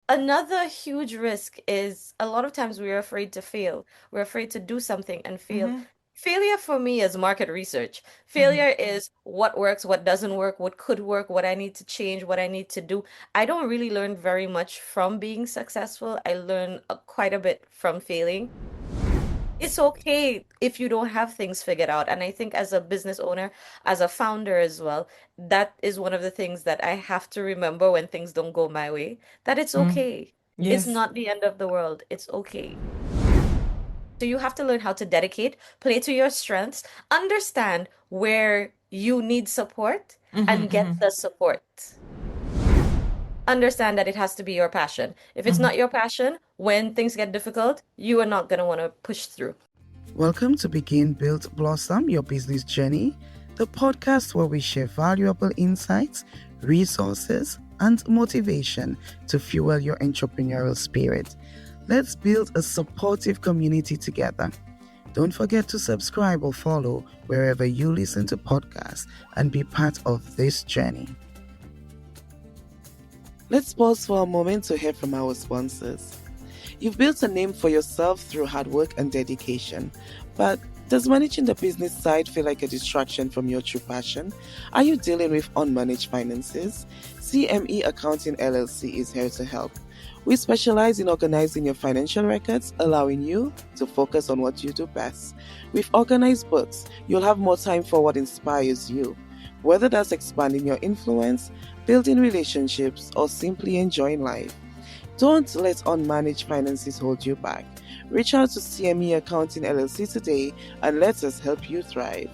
Another huge risk is a lot of times we're afraid to fail. We're afraid to do something and fail. Mm-hmm. Failure for me is market research. Mm-hmm. Failure is what works, what doesn't work, what could work, what I need to change, what I need to do. I don't really learn very much from being successful. I learn quite a bit from failing. It's okay if you don't have things figured out. And I think as a business owner, as a founder as well, that is one of the things that I have to remember when things don't go my way, that it's Mm. okay. It's Yes. not the end of the world. It's okay. So you have to learn how to dedicate, play to your strengths, understand where you need support, Mm-hmm. and get Mm-hmm. the support. Understand that it has to be your passion. If it's Mm-hmm. not your passion, when things get difficult, you are not going to want to push through. Welcome to Begin, Build, Blossom Your Business Journey, the podcast where we share valuable insights, resources, and motivation to fuel your entrepreneurial spirit. Let's build a supportive community together. Don't forget to subscribe or follow wherever you listen to podcasts and be part of this journey. Let's pause for a moment to hear from our sponsors. You've built a name for yourself through hard work and dedication, but does managing the business side feel like a distraction from your true passion? Are you dealing with unmanaged finances? CME Accounting LLC is here to help. We specialize in organizing your financial records, allowing you to focus on what you do best. With organized books, you'll have more time for what inspires you. Whether that's expanding your influence, building relationships, or simply enjoying life. Don't let unmanaged finances hold you back. Reach out to CME Accounting LLC today and let us help you thrive.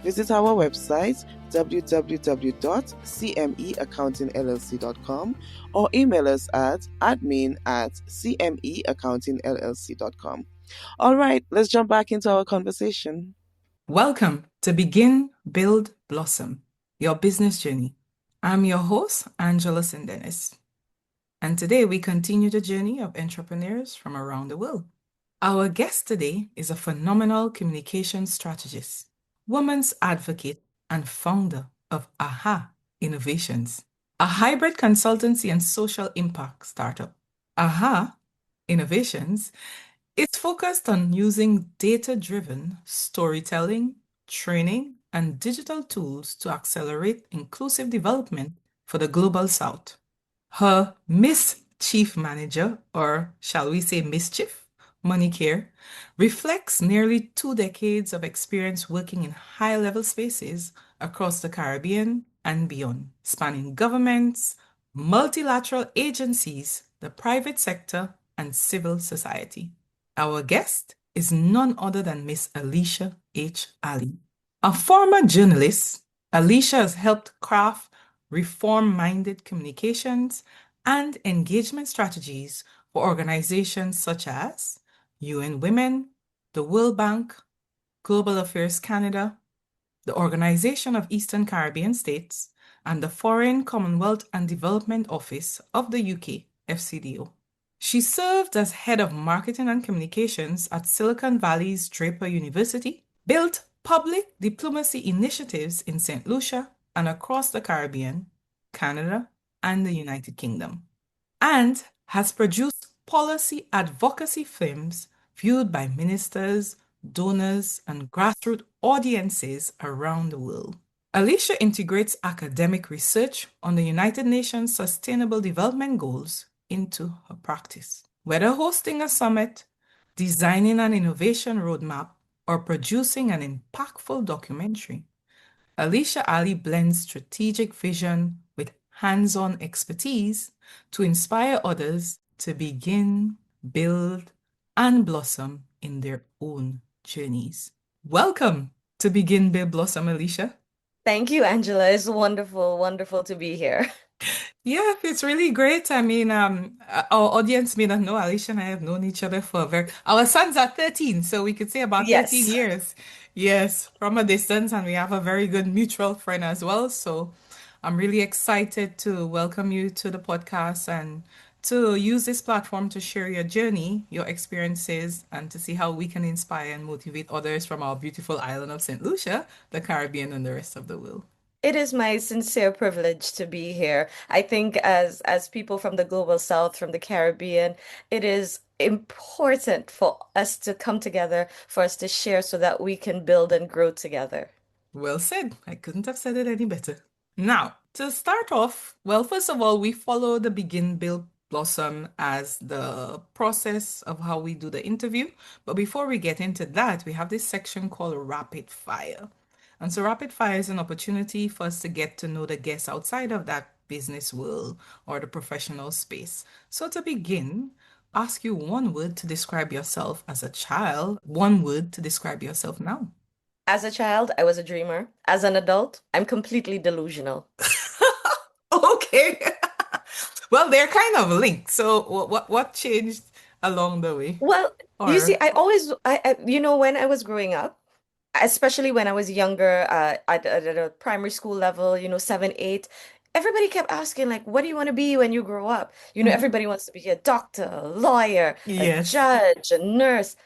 Visit our website www.cmeaccountingllc.com or email us at admin@cmeaccountingllc.com. All right, let's jump back into our conversation. Welcome to Begin, Build, Blossom, your business journey. I'm your host, Angela Sindenis, and today we continue the journey of entrepreneurs from around the world. Our guest today is a phenomenal communication strategist, woman's advocate, and founder of AHA Innovations, a hybrid consultancy and social impact startup. AHA Innovations is focused on using data-driven storytelling, training, and digital tools to accelerate inclusive development for the Global South. Her Miss Chief Manager, or shall we say Mischief, Monicare, reflects nearly 2 decades of experience working in high-level spaces across the Caribbean and beyond, spanning governments, multilateral agencies, the private sector, and civil society. Our guest is none other than Miss Alisha Ally. A former journalist, Alisha has helped craft reform-minded communications and engagement strategies for organizations such as UN Women, the World Bank, Global Affairs Canada, the Organization of Eastern Caribbean States, and the Foreign Commonwealth and Development Office of the UK, FCDO. She served as head of marketing and communications at Silicon Valley's Draper University, built public diplomacy initiatives in Saint Lucia and across the Caribbean, Canada, and the United Kingdom, and has produced policy advocacy films viewed by ministers, donors, and grassroots audiences around the world. Alicia integrates academic research on the United Nations Sustainable Development Goals into her practice. Whether hosting a summit, designing an innovation roadmap, or producing an impactful documentary, Alisha Ally blends strategic vision with hands-on expertise to inspire others to begin, build, and blossom in their own journeys. Welcome to Begin, Build, Blossom, Alicia. Thank you, Angela. It's wonderful, wonderful to be here. Yeah, it's really great. I mean, our audience may not know, Alicia and I have known each other for our sons are 13, so we could say about 13 Yes. years. Yes, from a distance, and we have a very good mutual friend as well. So I'm really excited to welcome you to the podcast and to use this platform to share your journey, your experiences, and to see how we can inspire and motivate others from our beautiful island of St. Lucia, the Caribbean, and the rest of the world. It is my sincere privilege to be here. I think as people from the global south, from the Caribbean, it is important for us to come together, for us to share so that we can build and grow together. Well said. I couldn't have said it any better. Now, to start off, well, first of all, we follow the begin, build, blossom as the process of how we do the interview. But before we get into that, we have this section called rapid fire. And so, rapid fire is an opportunity for us to get to know the guests outside of that business world or the professional space. So, to begin, ask you one word to describe yourself as a child, one word to describe yourself now. As a child, I was a dreamer. As an adult, I'm completely delusional. Okay. Well, they're kind of linked. So what changed along the way? Well, you see, Or when I was growing up, especially when I was younger, at a primary school level, 7, 8, everybody kept asking, like, what do you want to be when you grow up? Mhm. Everybody wants to be a doctor, a lawyer, a Yes. judge, a nurse.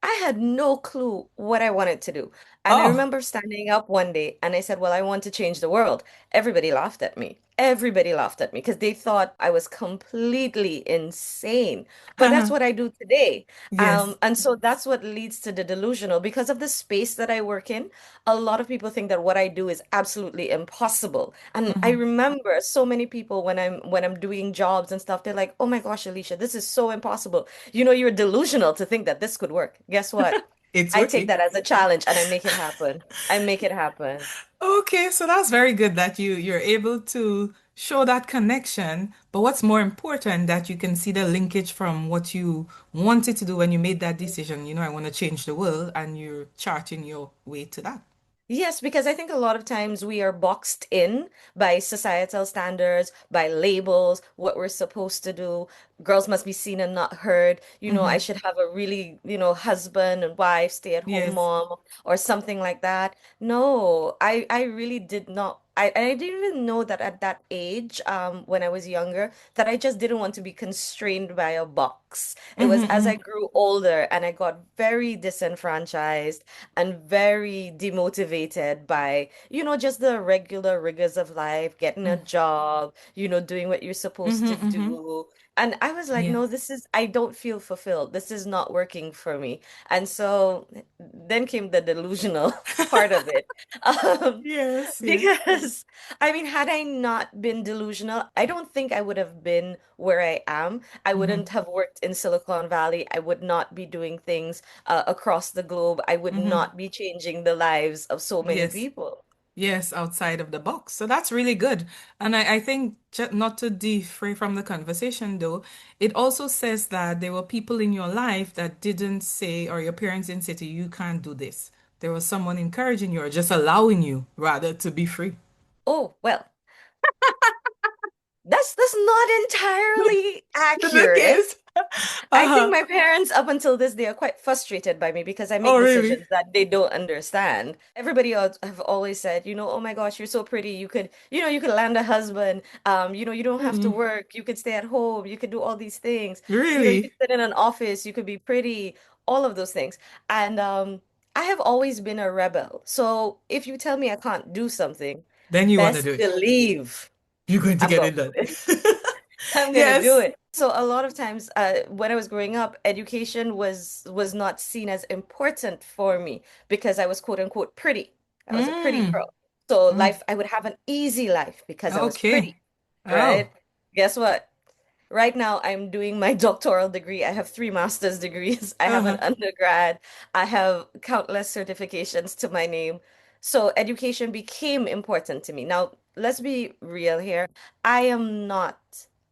I had no clue what I wanted to do. And I Oh. remember standing up one day and I said, well, I want to change the world. Everybody laughed at me. Everybody laughed at me because they thought I was completely insane. But that's Uh-huh. what I do today. Yes. And so that's what leads to the delusional. Because of the space that I work in, a lot of people think that what I do is absolutely impossible. And I Mhm. remember so many people when I'm doing jobs and stuff, they're like, "Oh my gosh, Alicia, this is so impossible. You're delusional to think that this could work." Guess what? It's I take working. that as a challenge and I make it happen. I make it happen. Okay, so that's very good that you're able to show that connection. But what's more important, that you can see the linkage from what you wanted to do when you made that decision. I want to change the world, and you're charting your way to that. Yes, because I think a lot of times we are boxed in by societal standards, by labels, what we're supposed to do. Girls must be seen and not heard. I Hmm. should have a really, husband and wife, stay-at-home Yes. mom or something like that. No, I really did not. I didn't even know that at that age, when I was younger, that I just didn't want to be constrained by a box. It was as I Hmm. grew older and I got very disenfranchised and very demotivated by, just the regular rigors of life, getting a Hmm. job, doing what you're supposed to Hmm. do. And I was like, no, Yes. I don't feel fulfilled. This is not working for me. And so then came the delusional part of it. Um, Yes, yes. because I mean, had I not been delusional, I don't think I would have been where I am. I wouldn't Hmm. have worked in Silicon Valley. I would not be doing things across the globe. I would Hmm. not be changing the lives of so many Yes. people. Yes, outside of the box. So that's really good. And I think, not to defray from the conversation though, it also says that there were people in your life that didn't say, or your parents didn't say to you, you can't do this. There was someone encouraging you or just allowing you rather to be free. Oh, well, that's not entirely Is it accurate. case? I think Uh-huh. my parents, up until this day, are quite frustrated by me because I Oh, make really? decisions that they don't understand. Everybody else have always said, oh my gosh, you're so pretty. You could land a husband. You don't have to Mm, work. You could stay at home. You could do all these things. You could really? sit in an office. You could be pretty. All of those things. And I have always been a rebel. So if you tell me I can't do something, Then you want to best do it. believe You're going to I'm get going it done. to do it. I'm gonna do Yes. it. So a lot of times, when I was growing up, education was not seen as important for me because I was quote unquote pretty. I was a pretty Mm, girl. So mm. I would have an easy life because I was Okay. pretty, Oh. right? Guess what? Right now, I'm doing my doctoral degree. I have 3 master's degrees. I have an Uh-huh. undergrad. I have countless certifications to my name. So education became important to me. Now, let's be real here. I am not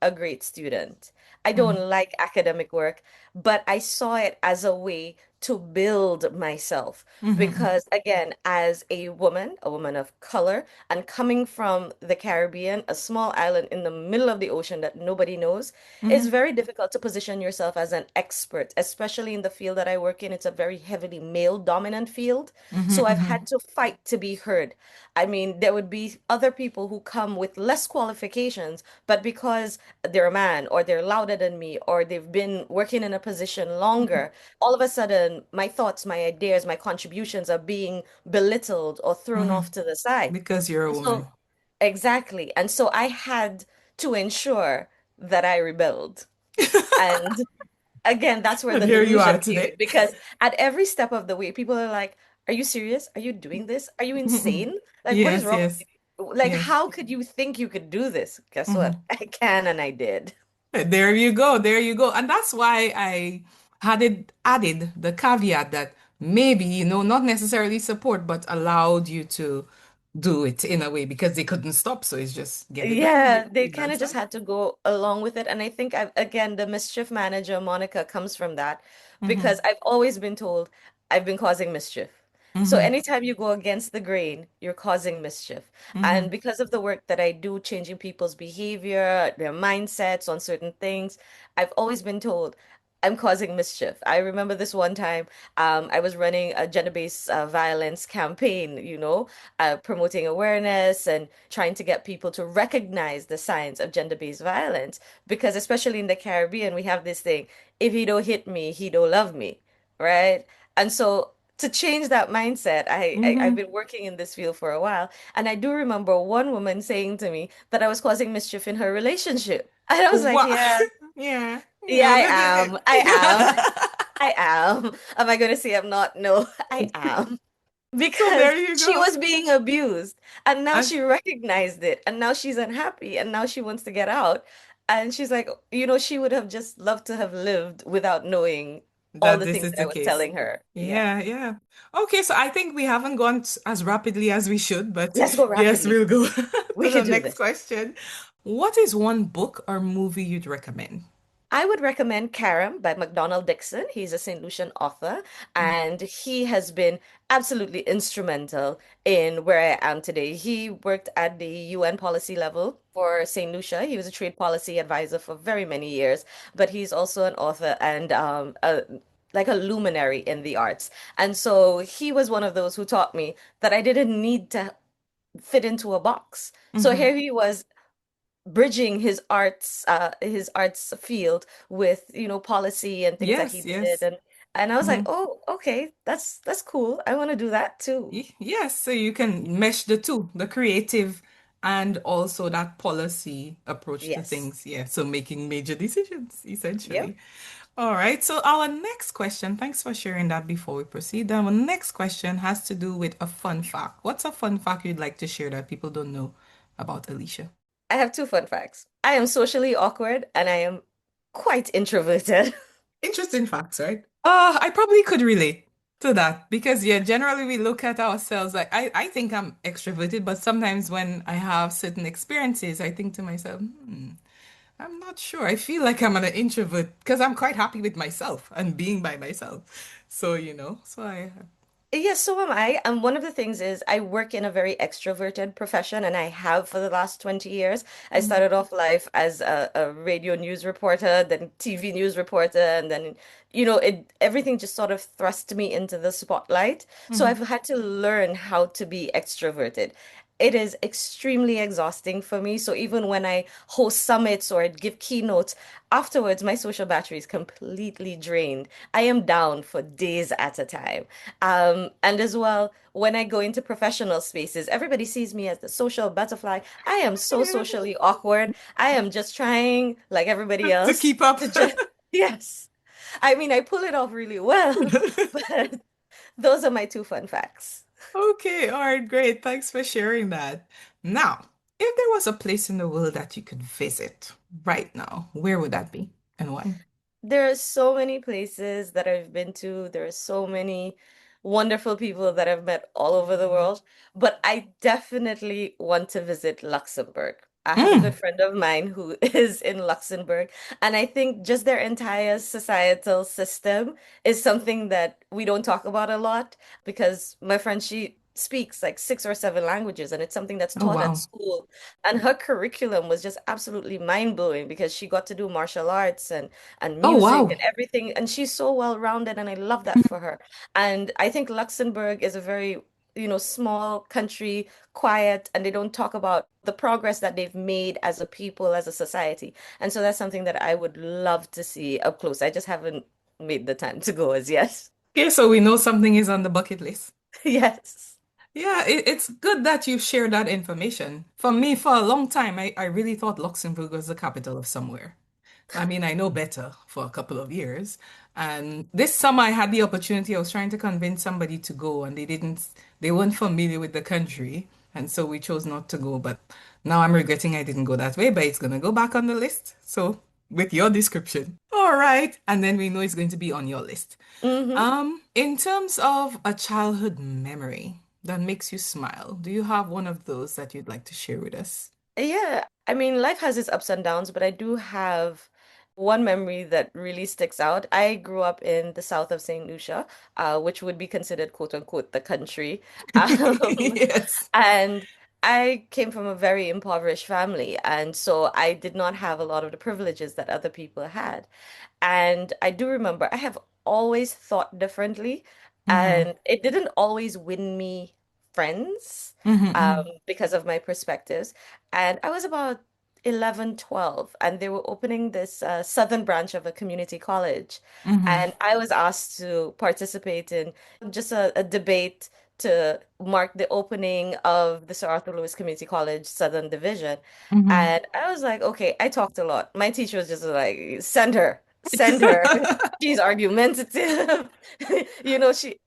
a great student. I don't Mhm, like academic work, but I saw it as a way to build myself. mhm, Because again, as a woman of color, and coming from the Caribbean, a small island in the middle of the ocean that nobody knows, it's mhm, very difficult to position yourself as an expert, especially in the field that I work in. It's a very heavily male dominant field. mhm, So I've had mhm, to fight to be heard. I mean, there would be other people who come with less qualifications, but because they're a man or they're louder than me or they've been working in a position mhm. longer, all of a sudden my thoughts, my ideas, my contributions are being belittled or thrown off Mhm. to the side. Because you're a So woman. exactly. And so I had to ensure that I rebelled. And again, that's where And the here you delusion are came in today. because at every step of the way, people are like, "Are you serious? Are you doing this? Are you insane? Like, what is Yes, wrong yes, with you? Like, yes. how could you think you could do this?" Guess what? Mhm. I can and I did. There you go. There you go. And that's why I had it added the caveat that maybe, not necessarily support, but allowed you to do it in a way because they couldn't stop. So it's just get it done. Yeah, they You've kind done of just stuff. had to go along with it. And I think again, the mischief manager, Monica, comes from that Mm-hmm. because I've always been told I've been causing mischief. So Mm-hmm. anytime you go against the grain, you're causing mischief. And Mm-hmm. because of the work that I do, changing people's behavior, their mindsets on certain things, I've always been told I'm causing mischief. I remember this one time, I was running a gender-based violence campaign, promoting awareness and trying to get people to recognize the signs of gender-based violence. Because especially in the Caribbean, we have this thing, if he don't hit me, he don't love me, right? And so to change that mindset, I've Mm-hmm. been working in this field for a while, and I do remember one woman saying to me that I was causing mischief in her relationship. And I was like, What? yeah, Yeah. yeah, I Look at am. I am. it. I am. Am I going to say I'm not? No, I am. So Because there you she go. was being abused and now And she recognized it and now she's unhappy and now she wants to get out. And she's like, she would have just loved to have lived without knowing all that the this things is that I the was case. telling her. Yeah. Yeah, yeah. Okay, so I think we haven't gone as rapidly as we should, but Let's go yes, rapidly. we'll go We to the could do next this. question. What is one book or movie you'd recommend? I would recommend Karam by McDonald Dixon. He's a Saint Lucian author, and he has been absolutely instrumental in where I am today. He worked at the UN policy level for Saint Lucia. He was a trade policy advisor for very many years, but he's also an author and like a luminary in the arts. And so he was one of those who taught me that I didn't need to fit into a box. So Mm-hmm. here he was bridging his arts field with policy and things that he Yes, did, yes. and I was like, Mm-hmm. oh, okay, that's cool. I want to do that too. Yes, so you can mesh the two, the creative and also that policy approach to Yes. things. Yeah, so making major decisions, Yep. essentially. All right, so our next question, thanks for sharing that before we proceed. Our next question has to do with a fun fact. What's a fun fact you'd like to share that people don't know about Alicia? I have two fun facts. I am socially awkward and I am quite introverted. Interesting facts, right? I probably could relate to that because yeah, generally we look at ourselves like I think I'm extroverted, but sometimes when I have certain experiences, I think to myself, I'm not sure. I feel like I'm an introvert because I'm quite happy with myself and being by myself. So, so I Yes, so am I. And one of the things is I work in a very extroverted profession, and I have for the last 20 years. I Mhm, started off life as a radio news reporter, then TV news reporter, and then, everything just sort of thrust me into the spotlight. So mhm. I've had to learn how to be extroverted. It is extremely exhausting for me. So even when I host summits or give keynotes, afterwards, my social battery is completely drained. I am down for days at a time. And as well, when I go into professional spaces, everybody sees me as the social butterfly. I am so socially awkward. I am just trying, like everybody To else, keep up. to just, yes. I mean, I pull it off really well, but those are my two fun facts. Okay, all right, great. Thanks for sharing that. Now, if there was a place in the world that you could visit right now, where would that be and why? There are so many places that I've been to. There are so many wonderful people that I've met all over the world, but I definitely want to visit Luxembourg. I have a good Mm. friend of mine who is in Luxembourg, and I think just their entire societal system is something that we don't talk about a lot because my friend, she speaks like six or seven languages, and it's something that's Oh, taught at wow. school. And her curriculum was just absolutely mind-blowing because she got to do martial arts and Oh, music wow. and everything. And she's so well-rounded, and I love that for her. And I think Luxembourg is a very, small country, quiet, and they don't talk about the progress that they've made as a people, as a society. And so that's something that I would love to see up close. I just haven't made the time to go as yet. Okay, so we know something is on the bucket list. Yes. Yeah, it's good that you shared that information. For me, for a long time, I really thought Luxembourg was the capital of somewhere. I mean, I know better for a couple of years. And this summer I had the opportunity. I was trying to convince somebody to go and they weren't familiar with the country. And so we chose not to go. But now I'm regretting I didn't go that way, but it's gonna go back on the list. So with your description. All right. And then we know it's going to be on your list. Hmm. In terms of a childhood memory that makes you smile, do you have one of those that you'd like to share with us? Yeah, I mean, life has its ups and downs, but I do have one memory that really sticks out. I grew up in the south of Saint Lucia, which would be considered quote unquote the country. Um, Yes. and I came from a very impoverished family, and so I did not have a lot of the privileges that other people had. And I do remember I have always thought differently, Mm-hmm. and it didn't always win me friends Mm-hmm. because of my perspectives. And I was about 11, 12, and they were opening this southern branch of a community college. Mm-hmm. And I was asked to participate in just a debate to mark the opening of the Sir Arthur Lewis Community College Southern Division. Mm-hmm. And I was like, okay, I talked a lot. My teacher was just like, send her, send her. She's argumentative.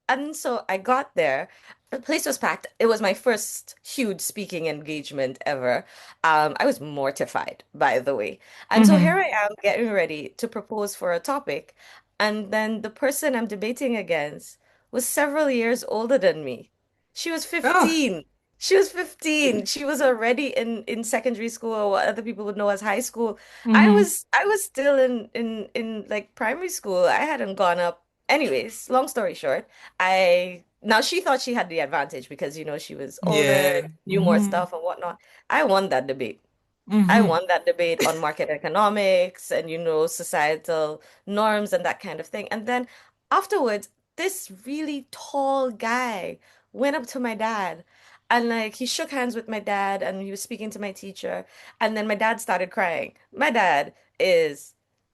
And so I got there. The place was packed. It was my first huge speaking engagement ever. I was mortified, by the way. And so here Mm-hmm. I am getting ready to propose for a topic. And then the person I'm debating against was several years older than me. She was Oh. 15. She was 15. She was already in secondary school or what other people would know as high school. Mm-hmm. I was still in like primary school. I hadn't gone up. Anyways, long story short, I now she thought she had the advantage because she was older, Yeah. knew more Mm-hmm. stuff and whatnot. I won that debate. I Mm-hmm. won that debate on market economics and, societal norms and that kind of thing. And then afterwards, this really tall guy went up to my dad and like he shook hands with my dad and he was speaking to my teacher. And then my dad started crying. My dad is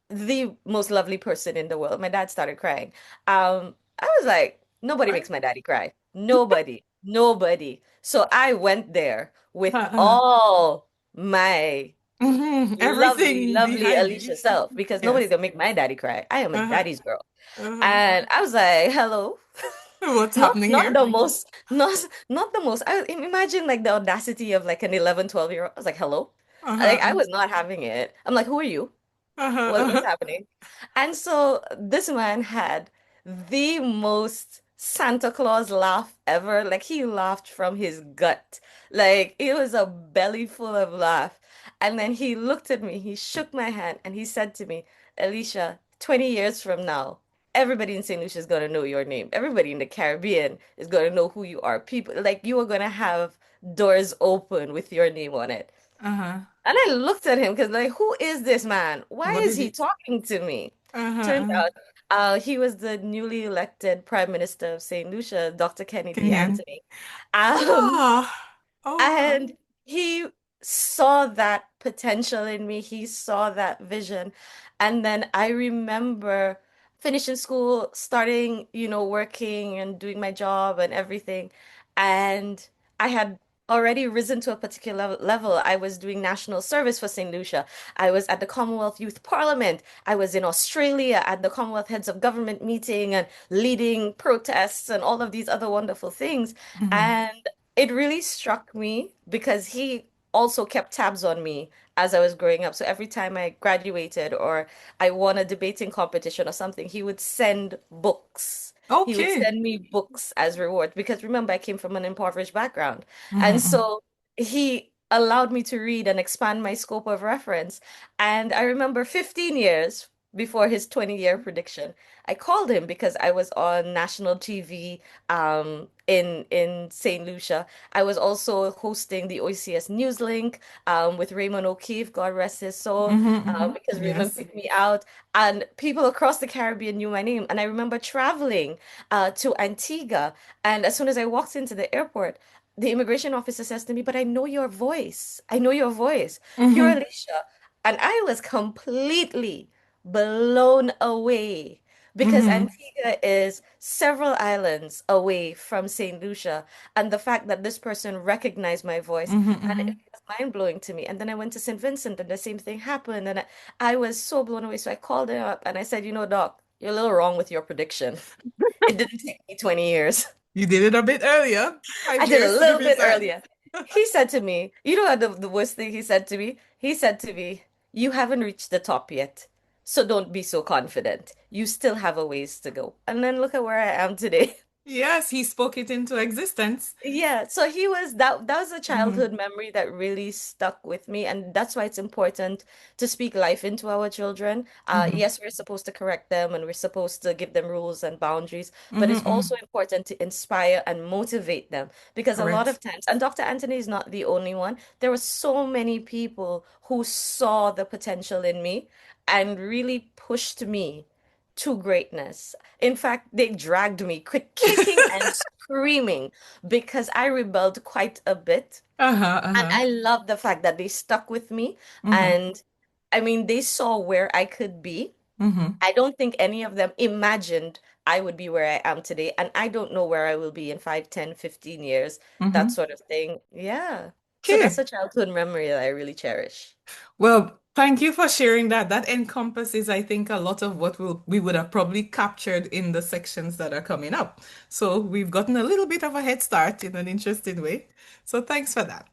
the most lovely person in the world. My dad started crying. I was like, nobody makes my daddy cry. Nobody, nobody. So I went there with Uh-uh. all my Mm-hmm. lovely, Everything lovely behind you. Alicia self because nobody Yes. gonna make my daddy cry. I am a Uh-huh. daddy's girl. Uh-huh. And I was like, hello. What's happening Not here? the most, not the most. I imagine like the audacity of like an 11, 12-year-old. I was like, hello. Like I Uh-huh. was not having it. I'm like, who are you? Uh-huh. What's Uh-huh. happening? And so this man had the most Santa Claus laugh ever. Like he laughed from his gut. Like it was a belly full of laugh. And then he looked at me, he shook my hand, and he said to me, Alicia, 20 years from now, everybody in St. Lucia is going to know your name. Everybody in the Caribbean is going to know who you are. People like you are going to have doors open with your name on it. Uh-huh. And I looked at him because, like, who is this man? Why What is did he he? talking to me? Uh-huh. Turns Uh-huh. out, he was the newly elected Prime Minister of St. Lucia, Dr. Kenny D. Kenyan. Anthony. Um, Oh. Oh, wow. and he saw that potential in me. He saw that vision. And then I remember finishing school, starting, working and doing my job and everything. And I had already risen to a particular level. I was doing national service for St. Lucia. I was at the Commonwealth Youth Parliament. I was in Australia at the Commonwealth Heads of Government meeting and leading protests and all of these other wonderful things. Mm-hmm. And it really struck me because he also kept tabs on me as I was growing up. So every time I graduated or I won a debating competition or something, he would send books. He would Okay. send me books as reward because remember, I came from an impoverished background. And Mm-hmm. so he allowed me to read and expand my scope of reference. And I remember 15 years before his 20-year prediction, I called him because I was on national TV in Saint Lucia. I was also hosting the OCS Newslink with Raymond O'Keefe, God rest his soul, Mm-hmm. Mm-hmm. because Raymond Yes. picked me out, and people across the Caribbean knew my name. And I remember traveling to Antigua, and as soon as I walked into the airport, the immigration officer says to me, "But I know your voice. I know your voice. You're Mm-hmm. Alicia." And I was completely blown away because Mm-hmm. Antigua is several islands away from Saint Lucia. And the fact that this person recognized my voice, Mm-hmm. and Mm-hmm. it was mind-blowing to me. And then I went to St. Vincent and the same thing happened. And I was so blown away. So I called him up and I said, Doc, you're a little wrong with your prediction. It didn't take me 20 years. You did it a bit earlier, I 5 did a years to be little bit precise. earlier. He said to me, you know what the worst thing he said to me? He said to me, you haven't reached the top yet. So don't be so confident. You still have a ways to go. And then look at where I am today. Yes, he spoke it into existence. Yeah, so he was that was a Mm-hmm. childhood memory that really stuck with me, and that's why it's important to speak life into our children. Mm-hmm. Yes, we're supposed to correct them and we're supposed to give them rules and boundaries, but it's Mm-hmm. also important to inspire and motivate them because a lot Correct. of times, and Dr. Anthony is not the only one, there were so many people who saw the potential in me and really pushed me to greatness. In fact, they dragged me, kicking and screaming because I rebelled quite a bit. Uh-huh, And uh-huh. I love the fact that they stuck with me. Mm-hmm. And I mean, they saw where I could be. Mm-hmm. I don't think any of them imagined I would be where I am today. And I don't know where I will be in 5, 10, 15 years, that Mm-hmm. sort of thing. Yeah. So that's Okay. a childhood memory that I really cherish. Well, thank you for sharing that. That encompasses, I think, a lot of what we would have probably captured in the sections that are coming up. So we've gotten a little bit of a head start in an interesting way. So thanks for that.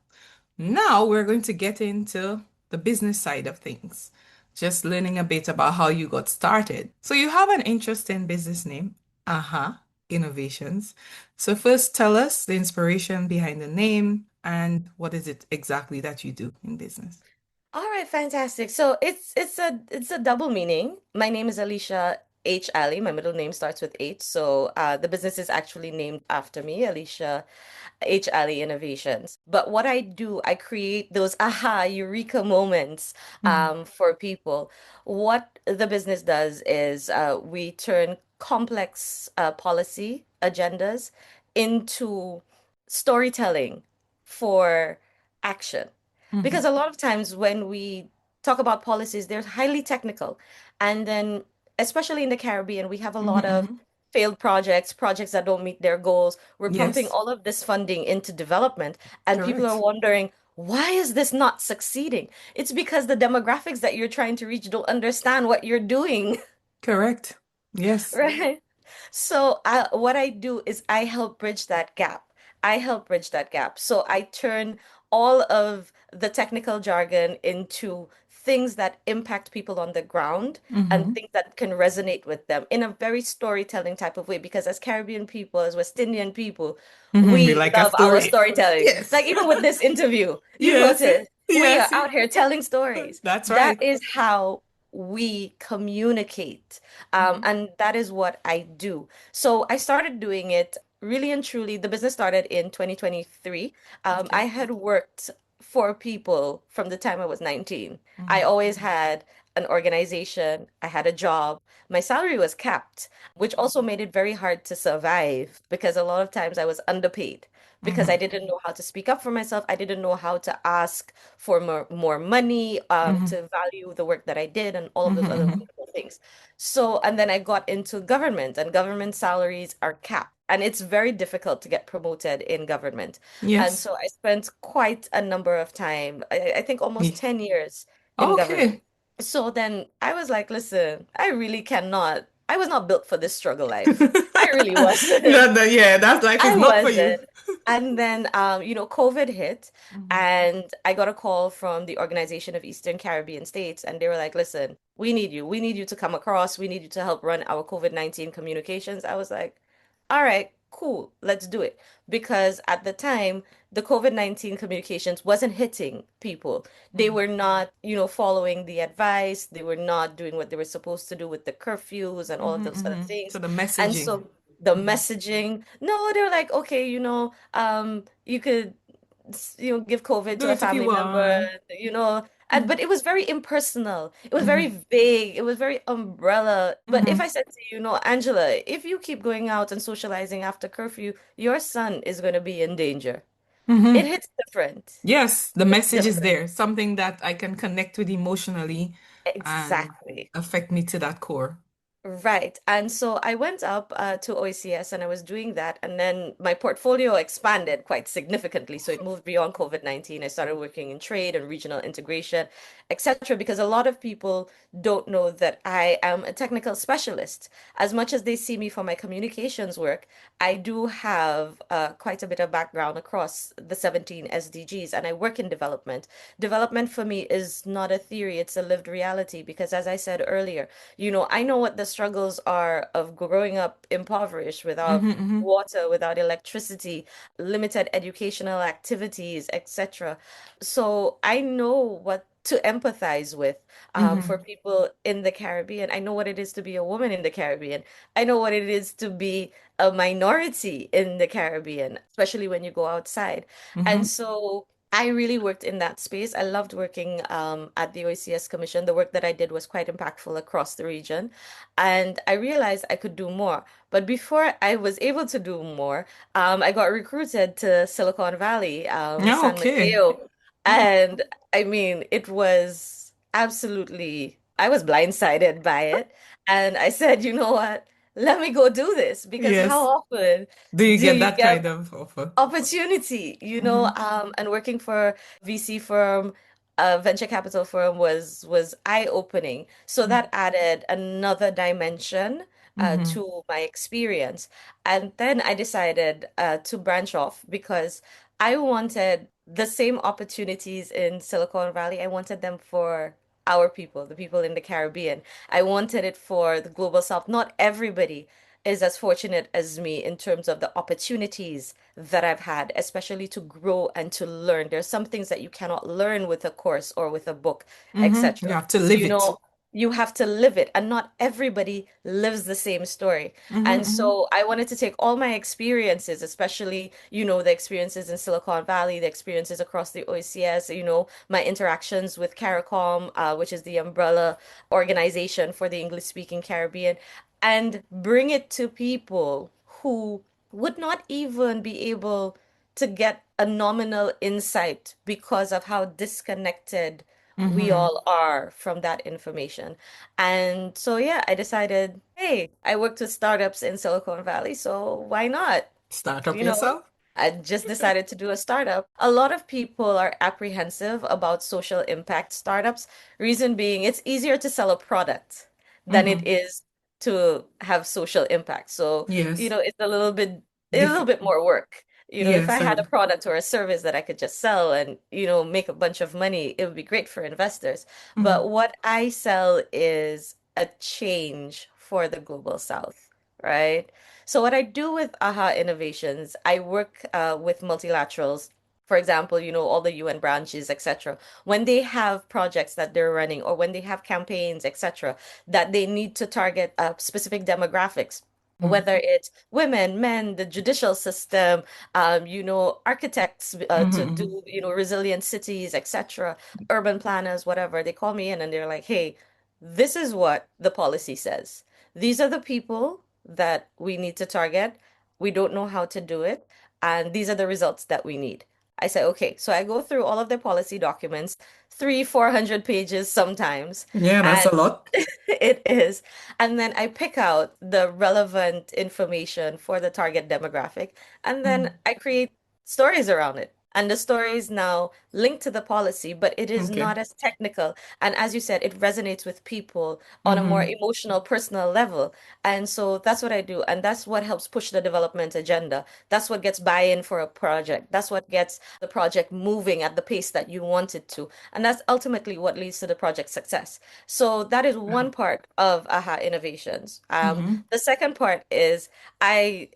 Now we're going to get into the business side of things, just learning a bit about how you got started. So you have an interesting business name, Aha Innovations. So first tell us the inspiration behind the name and what is it exactly that you do in business? All right, fantastic. So it's a double meaning. My name is Alisha Ally. My middle name starts with H. So the business is actually named after me, Alisha Ally Innovations. But what I do, I create those aha eureka moments Mm-hmm. for people. What the business does is we turn complex policy agendas into storytelling for action. Mm-hmm. Because a lot of times when we talk about policies, they're highly technical. And then, especially in the Caribbean, we have a lot of Mm-hmm. failed projects, projects that don't meet their goals. We're pumping Yes, all of this funding into development, and people are correct. wondering, why is this not succeeding? It's because the demographics that you're trying to reach don't understand what you're doing. Correct. Yes. Right. So what I do is I help bridge that gap. I help bridge that gap. So I turn all of the technical jargon into things that impact people on the ground and Mm-hmm. things that can resonate with them in a very storytelling type of way. Because as Caribbean people, as West Indian people, Mm-hmm. We we like a love our story. storytelling. Yes. Like even with this interview, you Yes. notice we are Yes. out here telling stories. That's That right. is how we communicate. Mm-hmm. And that is what I do. So I started doing it really and truly. The business started in 2023. Okay. I had worked for people from the time I was 19. I Mm-hmm. always had an organization, I had a job. My salary was capped, which also made it very hard to survive because a lot of times I was underpaid because I Mm-hmm. didn't know how to speak up for myself. I didn't know how to ask for more money, Mm-hmm. to value the work that I did and all of those other Mm-hmm. wonderful things. So, and then I got into government, and government salaries are capped. And it's very difficult to get promoted in government. And Yes. so I spent quite a number of time, I think almost Yeah. 10 years in government. Okay. So then I was like, listen, I really cannot, I was not built for this struggle life. I really wasn't. Yeah, that life is I not for you. wasn't. And then, COVID hit, Mm-hmm. and I got a call from the Organization of Eastern Caribbean States, and they were like, listen, we need you. We need you to come across. We need you to help run our COVID-19 communications. I was like, all right, cool, let's do it. Because at the time, the COVID-19 communications wasn't hitting people. They Mm-hmm. were not, following the advice. They were not doing what they were supposed to do with the curfews and all of Mm-hmm. those other Mm-hmm. things. So the And messaging. so the Mm-hmm. messaging, no, they're like, okay, you could, give COVID Do to a it if you family member, want. and but it was very impersonal. It was very Mm-hmm. vague. It was very umbrella. But if Mm-hmm. I said to you, no, Angela, if you keep going out and socializing after curfew, your son is going to be in danger. It Mm-hmm. hits different. Yes, the It hits message is different. there, something that I can connect with emotionally and Exactly. affect me to that core. Right. And so I went up to OCS and I was doing that. And then my portfolio expanded quite significantly. So it moved beyond COVID-19. I started working in trade and regional integration, etc. Because a lot of people don't know that I am a technical specialist. As much as they see me for my communications work, I do have quite a bit of background across the 17 SDGs and I work in development. Development for me is not a theory, it's a lived reality because as I said earlier, I know what the struggles are of growing up impoverished without Mm-hmm. water, without electricity, limited educational activities, etc. So I know what to empathize with for Mm-hmm. people in the Caribbean. I know what it is to be a woman in the Caribbean. I know what it is to be a minority in the Caribbean, especially when you go outside. And Mm-hmm. so I really worked in that space. I loved working at the OECS Commission. The work that I did was quite impactful across the region. And I realized I could do more. But before I was able to do more, I got recruited to Silicon Valley, Yeah, San okay. Mateo. Mm. And I mean, it was absolutely, I was blindsided by it. And I said, you know what? Let me go do this because how Yes. often Do you do get you that get kind of offer? opportunity, Mm-hmm. and working for VC firm, a venture capital firm was eye-opening. So that added another dimension Mm-hmm. to my experience. And then I decided to branch off because I wanted the same opportunities in Silicon Valley. I wanted them for our people, the people in the Caribbean. I wanted it for the global South. Not everybody is as fortunate as me in terms of the opportunities that I've had, especially to grow and to learn. There's some things that you cannot learn with a course or with a book, Mm-hmm. You etc. have to live You it. know, you have to live it, and not everybody lives the same story. Mm-hmm. And Mm-hmm. so I wanted to take all my experiences, especially, the experiences in Silicon Valley, the experiences across the OECS, my interactions with CARICOM, which is the umbrella organization for the English-speaking Caribbean, and bring it to people who would not even be able to get a nominal insight because of how disconnected we Mm-hmm. all are from that information. And so, yeah, I decided, hey, I worked with startups in Silicon Valley, so why not? Start up You know, yourself. I just decided to do a startup. A lot of people are apprehensive about social impact startups. Reason being, it's easier to sell a product than it Mm-hmm. is to have social impact. So, Yes. it's a little Diff bit more work. If I yes, had a and product or a service that I could just sell and, make a bunch of money, it would be great for investors. mm-hmm. But what I sell is a change for the global south, right? So what I do with AHA Innovations, I work with multilaterals. For example, all the UN branches, etc. When they have projects that they're running or when they have campaigns, etc., that they need to target specific demographics, Mm-hmm. whether it's women, men, the judicial system, architects to Mm-hmm. do, resilient cities, etc., urban planners, whatever, they call me in and they're like, hey, this is what the policy says. These are the people that we need to target. We don't know how to do it, and these are the results that we need. I say, okay, so I go through all of the policy documents, 400 pages sometimes, Yeah, that's and a lot. it is. And then I pick out the relevant information for the target demographic, and then Mm. I create stories around it. And the stories now link to the policy, but it is Okay. not as technical. And as you said, it resonates with people on a more Mm-hmm. emotional, personal level. And so that's what I do. And that's what helps push the development agenda. That's what gets buy-in for a project. That's what gets the project moving at the pace that you want it to. And that's ultimately what leads to the project success. So that is one part of AHA Innovations. Mm-hmm. The second part is I,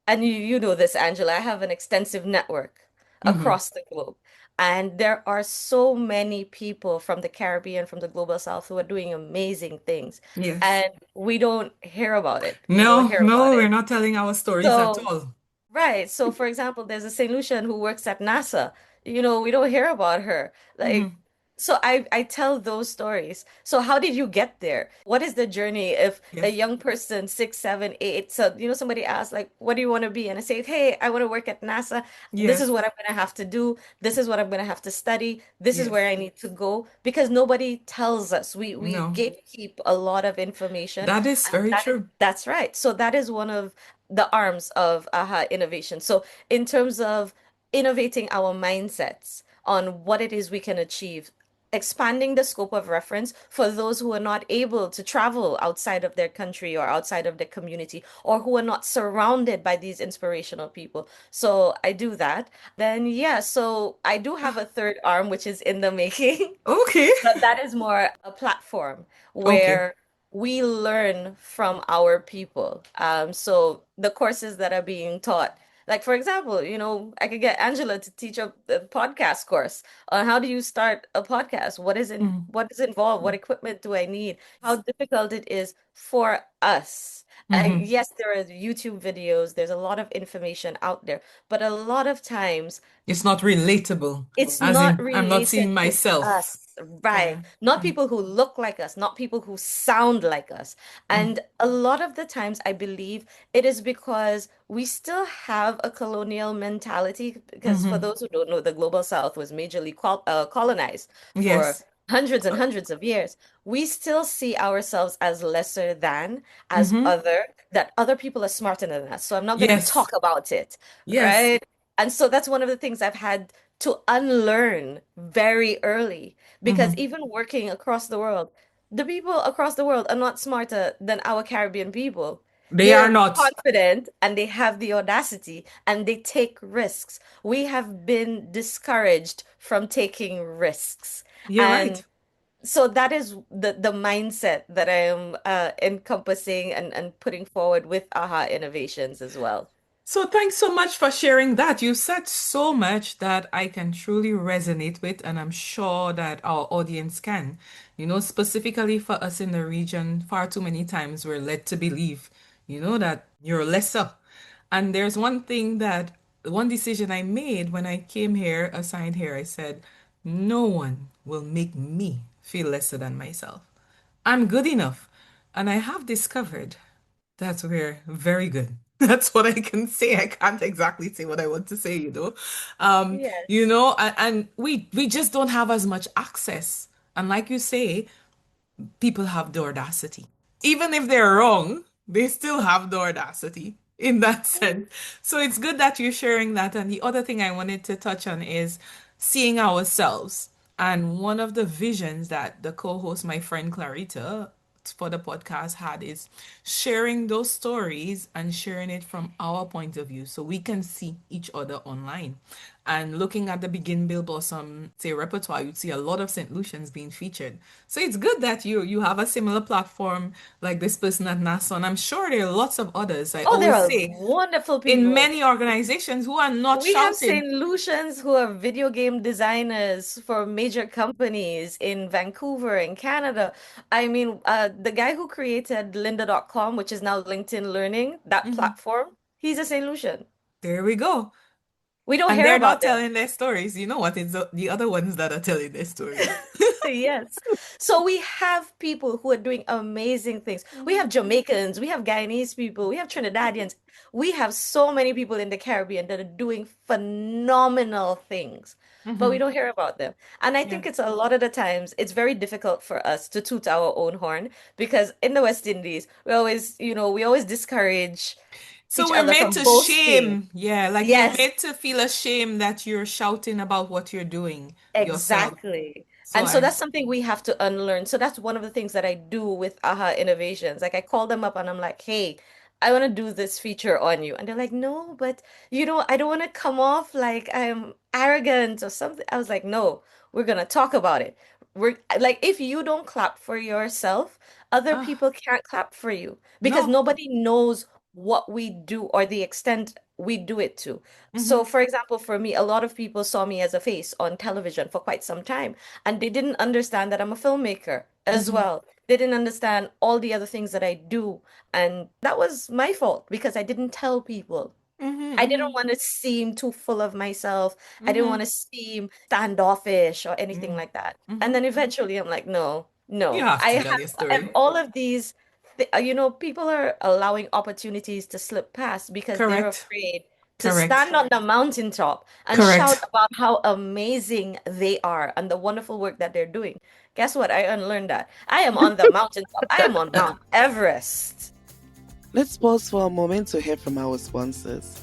and you know this, Angela, I have an extensive network Mm-hmm. across the globe. And there are so many people from the Caribbean, from the global South, who are doing amazing things. Yes. And we don't hear about it. We don't No, hear about no, we're it. not telling our stories at So, all. right. So, for example, there's a Saint Lucian who works at NASA. We don't hear about her. Like, Mm-hmm. So I tell those stories. So how did you get there? What is the journey if a Yes. young person, 6, 7, 8, so somebody asks like, what do you want to be? And I say, hey, I want to work at NASA. This is Yes. what I'm gonna have to do. This is what I'm gonna have to study. This is where Yes. I need to go because nobody tells us. We No. gatekeep a lot of information, That is and very true. that's right. So that is one of the arms of AHA Innovation. So in terms of innovating our mindsets on what it is we can achieve, expanding the scope of reference for those who are not able to travel outside of their country or outside of their community or who are not surrounded by these inspirational people. So I do that. Then, yeah, so I do have a third arm, which is in the making. Okay. But that is more a platform Okay. where we learn from our people. So the courses that are being taught, like for example, I could get Angela to teach a podcast course on how do you start a podcast? Mm. What is involved? What equipment do I need? How difficult it is for us. Mm-hmm. Yes, there are YouTube videos, there's a lot of information out there, but a lot of times It's not relatable, it's as not in I'm not related seeing to myself. us, right? Yeah. Not Mm. people who look like us, not people who sound like us. Mm. And a lot of the times, I believe it is because we still have a colonial mentality. Because for Mm-hmm. those who don't know, the Global South was majorly colonized for Yes. hundreds and hundreds of years. We still see ourselves as lesser than, as Mm-hmm. other, that other people are smarter than us. So I'm not going to Yes. talk about it, Yes. right? And so that's one of the things I've had to unlearn very early because Mm-hmm. even working across the world, the people across the world are not smarter than our Caribbean people. They are They're not. confident and they have the audacity and they take risks. We have been discouraged from taking risks. You're And right. so that is the mindset that I am encompassing and putting forward with AHA Innovations as well. So thanks so much for sharing that. You said so much that I can truly resonate with, and I'm sure that our audience can. Specifically for us in the region, far too many times we're led to believe, that you're lesser. And there's one decision I made when I came here, assigned here, I said, no one will make me feel lesser than myself. I'm good enough. And I have discovered that we're very good. That's what I can say. I can't exactly say what I want to say. Yes. And we just don't have as much access. And like you say, people have the audacity. Even if they're wrong, they still have the audacity in that sense. So it's good that you're sharing that. And the other thing I wanted to touch on is seeing ourselves. And one of the visions that the co-host, my friend Clarita, for the podcast had is sharing those stories and sharing it from our point of view so we can see each other online. And looking at the Begin Bill Blossom, say, repertoire, you'd see a lot of St. Lucians being featured. So it's good that you have a similar platform like this person at NASA. And I'm sure there are lots of others. I Oh, there always are say wonderful in people. many organizations who are not We have shouting. Saint Lucians who are video game designers for major companies in Vancouver, in Canada. I mean, the guy who created lynda.com, which is now LinkedIn Learning, that Mhm. platform, he's a Saint Lucian. There we go. We don't And hear they're not about them. telling their stories. You know what? It's the other ones that are telling their stories. Yes. So we have people who are doing amazing things. We have Jamaicans, we have Guyanese people, we have Trinidadians. We have so many people in the Caribbean that are doing phenomenal things, but we Hmm. don't hear about them. And I Yeah. think it's a lot of the times it's very difficult for us to toot our own horn because in the West Indies, we always discourage So each we're other made from to boasting. shame. Yeah, like you're Yes. made to feel ashamed that you're shouting about what you're doing yourself. Exactly. So And so I, that's something we have to unlearn. So that's one of the things that I do with AHA Innovations. Like I call them up and I'm like, hey, I want to do this feature on you. And they're like, no, but I don't want to come off like I'm arrogant or something. I was like, no, we're gonna talk about it. We're like, if you don't clap for yourself, other ah, people can't clap for you because no. nobody knows what we do or the extent we do it to. So, Hmm. for example, for me, a lot of people saw me as a face on television for quite some time, and they didn't understand that I'm a filmmaker as Hmm. well. They didn't understand all the other things that I do, and that was my fault because I didn't tell people. I didn't Mm-hmm. want to seem too full of myself. I didn't Mm-hmm. want to seem standoffish or anything Mm-hmm. like that. And Mm-hmm. then eventually I'm like, no, You no. have to tell your I have story. all of these, people are allowing opportunities to slip past because they're Correct. afraid to Correct. stand on the mountaintop and shout Correct. about how amazing they are and the wonderful work that they're doing. Guess what? I unlearned that. I am on the mountaintop. I am on Mount Everest. Let's pause for a moment to hear from our sponsors.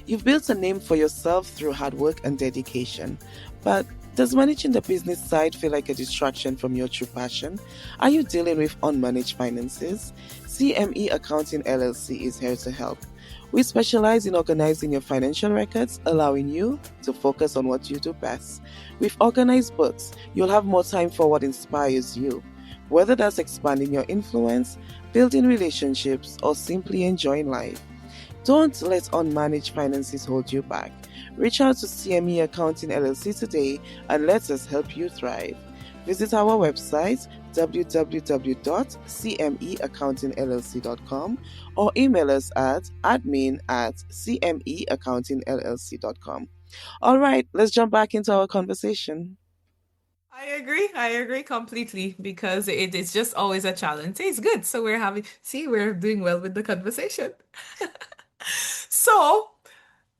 You've built a name for yourself through hard work and dedication, but does managing the business side feel like a distraction from your true passion? Are you dealing with unmanaged finances? CME Accounting LLC is here to help. We specialize in organizing your financial records, allowing you to focus on what you do best. With organized books, you'll have more time for what inspires you. Whether that's expanding your influence, building relationships, or simply enjoying life. Don't let unmanaged finances hold you back. Reach out to CME Accounting LLC today and let us help you thrive. Visit our website www.cmeaccountingllc.com or email us at admin@cmeaccountingllc.com. All right, let's jump back into our conversation. I agree. I agree completely because it's just always a challenge. It's good. So we're doing well with the conversation. So,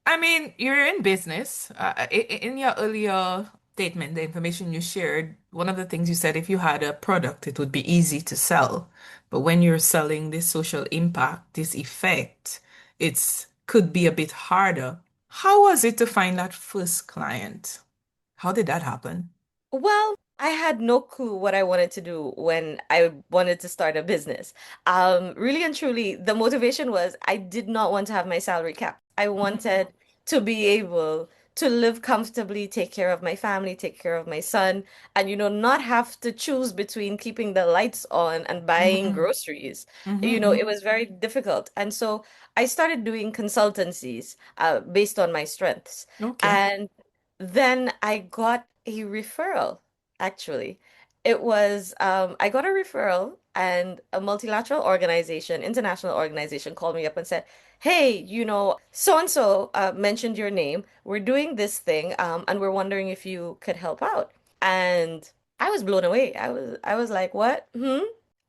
I mean, you're in business. In your earlier statement, the information you shared, one of the things you said, if you had a product, it would be easy to sell. But when you're selling this social impact, this effect, it's could be a bit harder. How was it to find that first client? How did that happen? Well, I had no clue what I wanted to do when I wanted to start a business. Really and truly, the motivation was I did not want to have my salary capped. I wanted to be able to live comfortably, take care of my family, take care of my son, and not have to choose between keeping the lights on and buying Mm-hmm. groceries. Mm-hmm. It was very difficult. And so I started doing consultancies based on my strengths. Okay. And then I got a referral, actually. I got a referral, and a multilateral organization, international organization, called me up and said, hey, so and so mentioned your name. We're doing this thing, and we're wondering if you could help out. And I was blown away. I was like, what?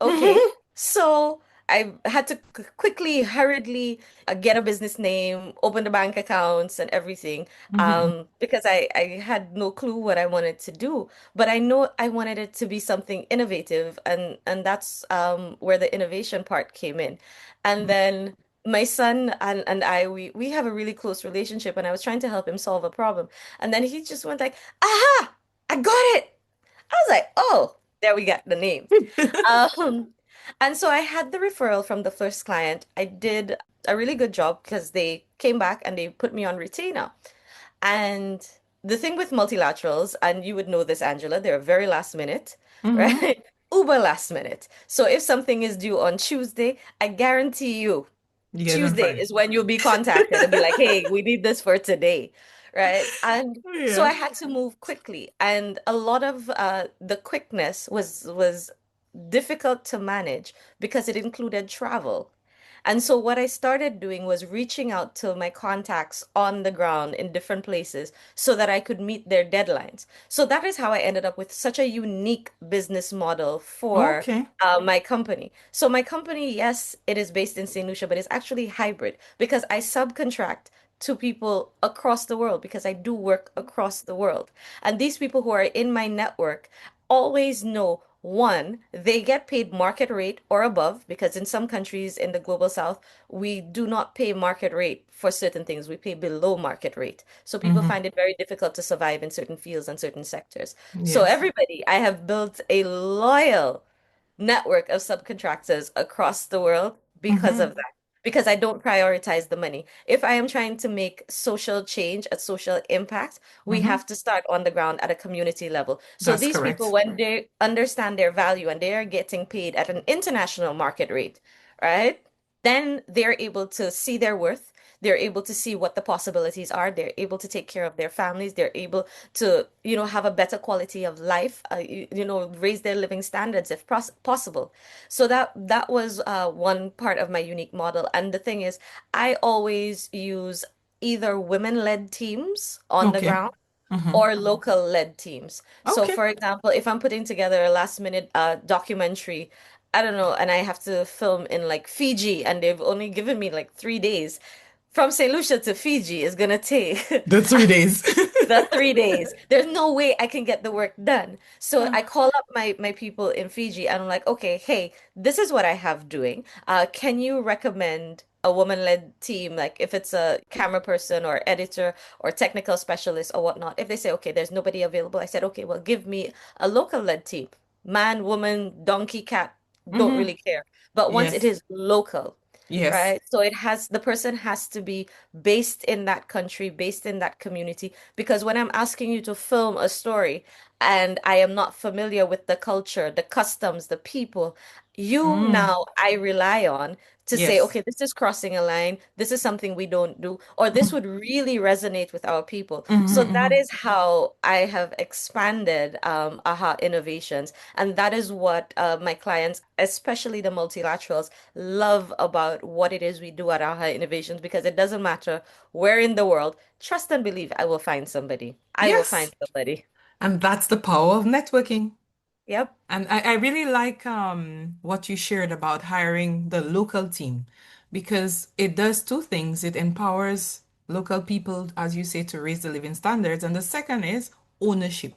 Okay. So I had to quickly, hurriedly get a business name, open the bank accounts and everything, Mm-hmm. because I had no clue what I wanted to do. But I know I wanted it to be something innovative, and that's where the innovation part came in. And then my son and I, we have a really close relationship, and I was trying to help him solve a problem. And then he just went like, aha, I got it. I was like, oh, there we got the name. Um, and so I had the referral from the first client. I did a really good job because they came back and they put me on retainer. And the thing with multilaterals, and you would know this, Angela, they're very last minute, Mm-hmm. right? Uber last minute. So if something is due on Tuesday, I guarantee you You get on Tuesday Friday. is when you'll be contacted and be like, hey, we need this for today, right? And so I Yeah. had to move quickly. And a lot of the quickness was difficult to manage because it included travel. And so what I started doing was reaching out to my contacts on the ground in different places so that I could meet their deadlines. So that is how I ended up with such a unique business model for Okay. my company. So my company, yes, it is based in Saint Lucia, but it's actually hybrid because I subcontract to people across the world because I do work across the world. And these people who are in my network always know one, they get paid market rate or above because in some countries in the global south, we do not pay market rate for certain things. We pay below market rate. So people Mm-hmm. find it very difficult to survive in certain fields and certain sectors. So Yes. everybody, I have built a loyal network of subcontractors across the world because Mm-hmm. of that. Because I don't prioritize the money. If I am trying to make social change, a social impact, we Mm-hmm. have to start on the ground at a community level. So That's these people, correct. when they understand their value and they are getting paid at an international market rate, right? Then they're able to see their worth. They're able to see what the possibilities are. They're able to take care of their families. They're able to, have a better quality of life, raise their living standards if possible. So that was one part of my unique model. And the thing is, I always use either women-led teams on the Okay. ground Mm-hmm. or local led teams. So, Okay. for example, if I'm putting together a last minute documentary, I don't know, and I have to film in like Fiji, and they've only given me like 3 days. From Saint Lucia to Fiji is gonna take The 3 days. the 3 days. There's no way I can get the work done. So I call up my people in Fiji and I'm like, okay, hey, this is what I have doing. Can you recommend a woman-led team, like if it's a camera person or editor or technical specialist or whatnot? If they say, okay, there's nobody available, I said, okay, well, give me a local-led team. Man, woman, donkey, cat, don't Mm-hmm. really care. But once it Yes. is local, Yes. right? So the person has to be based in that country, based in that community. Because when I'm asking you to film a story and I am not familiar with the culture, the customs, the people, you Mm. now I rely on to say, Yes. okay, this is crossing a line. This is something we don't do, or this would really resonate with our people. Mm-hmm, So that mm-hmm. is how I have expanded AHA Innovations. And that is what my clients, especially the multilaterals, love about what it is we do at AHA Innovations, because it doesn't matter where in the world, trust and believe I will find somebody. I will find Yes. somebody. And that's the power of networking. Yep. And I really like what you shared about hiring the local team because it does two things. It empowers local people, as you say, to raise the living standards. And the second is ownership.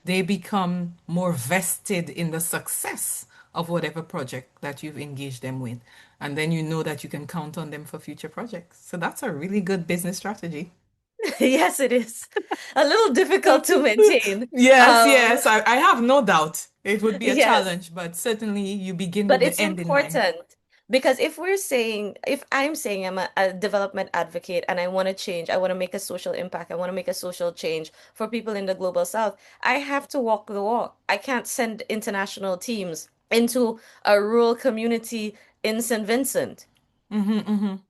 They become more vested in the success of whatever project that you've engaged them with. And then you know that you can count on them for future projects. So that's a really good business strategy. Yes, it is. A little difficult to maintain. Yes, Um, yes, I have no doubt. It would be a yes. challenge, but certainly you begin But with the it's end in mind. important because if I'm saying I'm a development advocate and I want to change, I want to make a social impact, I want to make a social change for people in the global south, I have to walk the walk. I can't send international teams into a rural community in St. Vincent.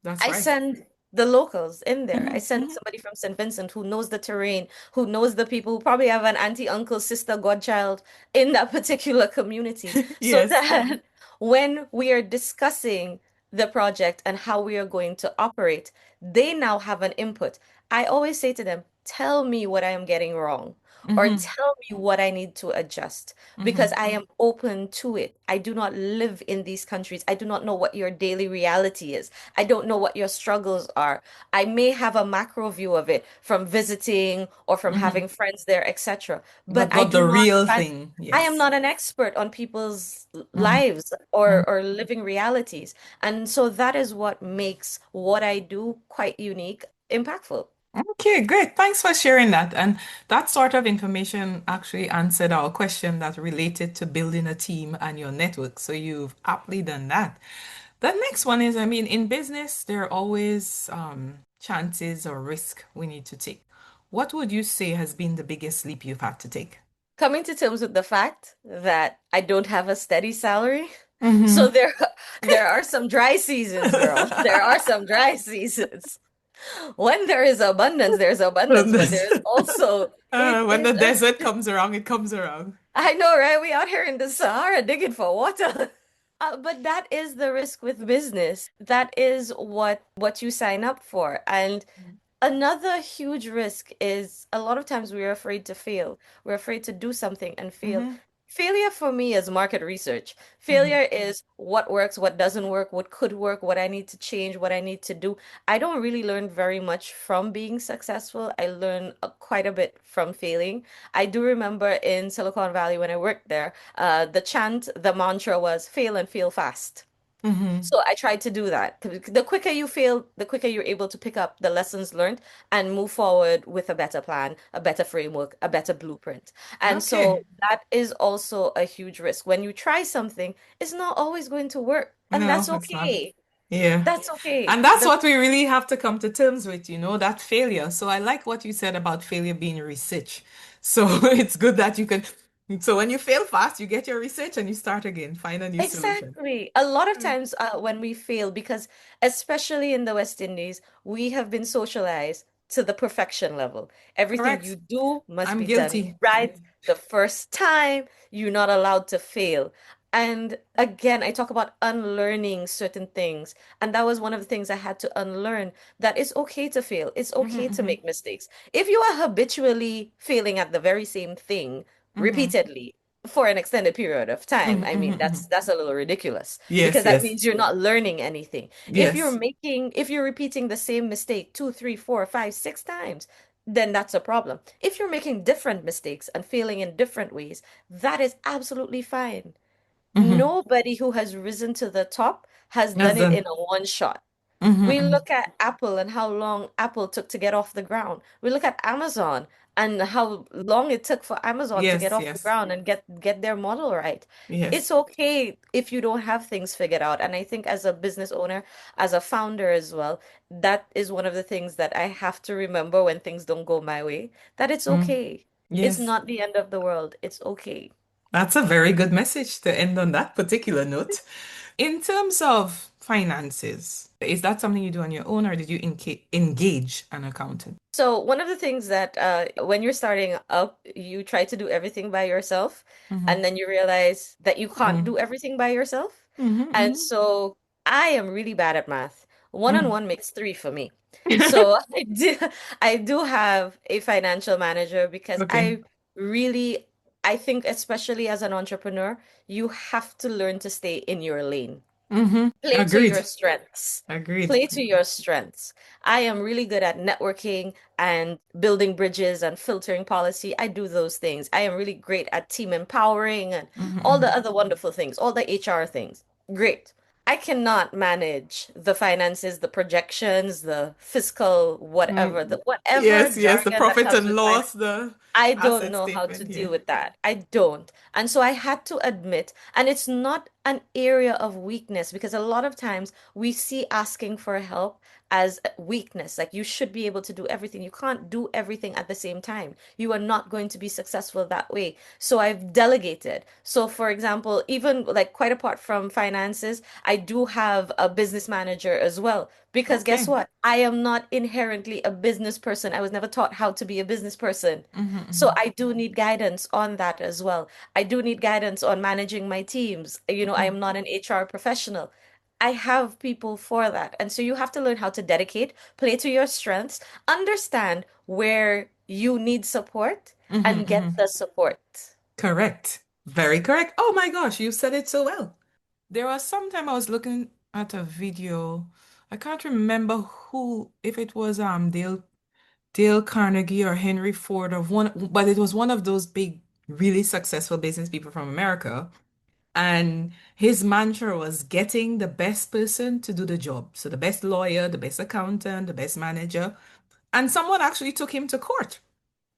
That's I right. send the locals in there. I Hmm, send hmm. somebody from St. Vincent who knows the terrain, who knows the people, who probably have an auntie, uncle, sister, godchild in that particular community, so Yes. that when we are discussing the project and how we are going to operate, they now have an input. I always say to them, tell me what I am getting wrong. Or Hmm, tell me what I need to adjust because hmm, I am open to it. I do not live in these countries. I do not know what your daily reality is. I don't know what your struggles are. I may have a macro view of it from visiting or from hmm. having friends there, etc. But But what the real thing, I am yes. not an expert on people's Hmm, lives hmm. or living realities. And so that is what makes what I do quite unique, impactful. Okay, great. Thanks for sharing that. And that sort of information actually answered our question that related to building a team and your network. So you've aptly done that. The next one is, I mean, in business, there are always chances or risk we need to take. What would you say has been the biggest leap you've had to take? Coming to terms with the fact that I don't have a steady salary. So Hmm. there are some dry seasons, girl. There are some dry seasons. When there is abundance, there's abundance, but there's also When the desert comes around, it comes around. I know, right? We out here in the Sahara digging for water. But that is the risk with business. That is what you sign up for. And another huge risk is a lot of times we're afraid to fail. We're afraid to do something and fail. Hmm, Failure for me is market research. hmm. Failure is what works, what doesn't work, what could work, what I need to change, what I need to do. I don't really learn very much from being successful. I learn quite a bit from failing. I do remember in Silicon Valley when I worked there, the chant, the mantra was fail and fail fast. Hmm. So I tried to do that. The quicker you fail, the quicker you're able to pick up the lessons learned and move forward with a better plan, a better framework, a better blueprint. And Okay. so that is also a huge risk. When you try something, it's not always going to work. And No, that's it's not. okay. Yeah. That's okay. And that's what we really have to come to terms with, that failure. So I like what you said about failure being research. So it's good that you can So when you fail fast, you get your research and you start again, find a new solution. Exactly. A lot of Correct. times when we fail, because especially in the West Indies, we have been socialized to the perfection level. Everything you Correct. do must I'm be done guilty. right the first time. You're not allowed to fail. And again, I talk about unlearning certain things. And that was one of the things I had to unlearn, that it's okay to fail. It's Hmm okay to hmm make mistakes. If you are habitually failing at the very same thing hmm repeatedly, for an extended period of time. I mean, hmm that's a little ridiculous because Yes, that yes, means you're not learning anything. yes. If you're repeating the same mistake two, three, four, five, six times, then that's a problem. If you're making different mistakes and failing in different ways, that is absolutely fine. hmm Nobody who has risen to the top has That's done it done. in a one shot. We Hmm look at Apple and how long Apple took to get off the ground. We look at Amazon and how long it took for Amazon to get Yes, off the yes, ground and get their model right. It's yes. okay if you don't have things figured out. And I think as a business owner, as a founder as well, that is one of the things that I have to remember when things don't go my way, that it's Mm, okay. It's yes. not the end of the world. It's okay. That's a very good message to end on that particular note. In terms of finances, is that something you do on your own or did you engage an accountant? So one of the things that when you're starting up, you try to do everything by yourself, Hmm and then you realize that you can't mm do everything by yourself. And hmm so I am really bad at math. One on hmm one makes three for me. So I do have a financial manager because Okay. I think especially as an entrepreneur, you have to learn to stay in your lane. Play to Agreed. your strengths. Agreed. Play to your strengths. I am really good at networking and building bridges and filtering policy. I do those things. I am really great at team empowering and all Hmm the other wonderful things, all the HR things. Great. I cannot manage the finances, the projections, the fiscal, whatever, the whatever Yes, yes, the jargon that profit comes and with loss, finance. the I don't asset know how to statement. Yeah. deal with that. I don't. And so I had to admit, and it's not an area of weakness because a lot of times we see asking for help as a weakness. Like you should be able to do everything. You can't do everything at the same time. You are not going to be successful that way. So I've delegated. So for example, even like quite apart from finances, I do have a business manager as well. Because guess Okay. what? I am not inherently a business person. I was never taught how to be a business person. So Hmm I do need guidance on that as well. I do need guidance on managing my teams. I hmm am not an HR professional. I have people for that. And so you have to learn how to dedicate, play to your strengths, understand where you need support, and get hmm the support. Correct. Very correct. Oh my gosh, you said it so well. There was some time I was looking at a video. I can't remember who, if it was Dale Carnegie or Henry Ford of one, but it was one of those big, really successful business people from America. And his mantra was getting the best person to do the job. So the best lawyer, the best accountant, the best manager. And someone actually took him to court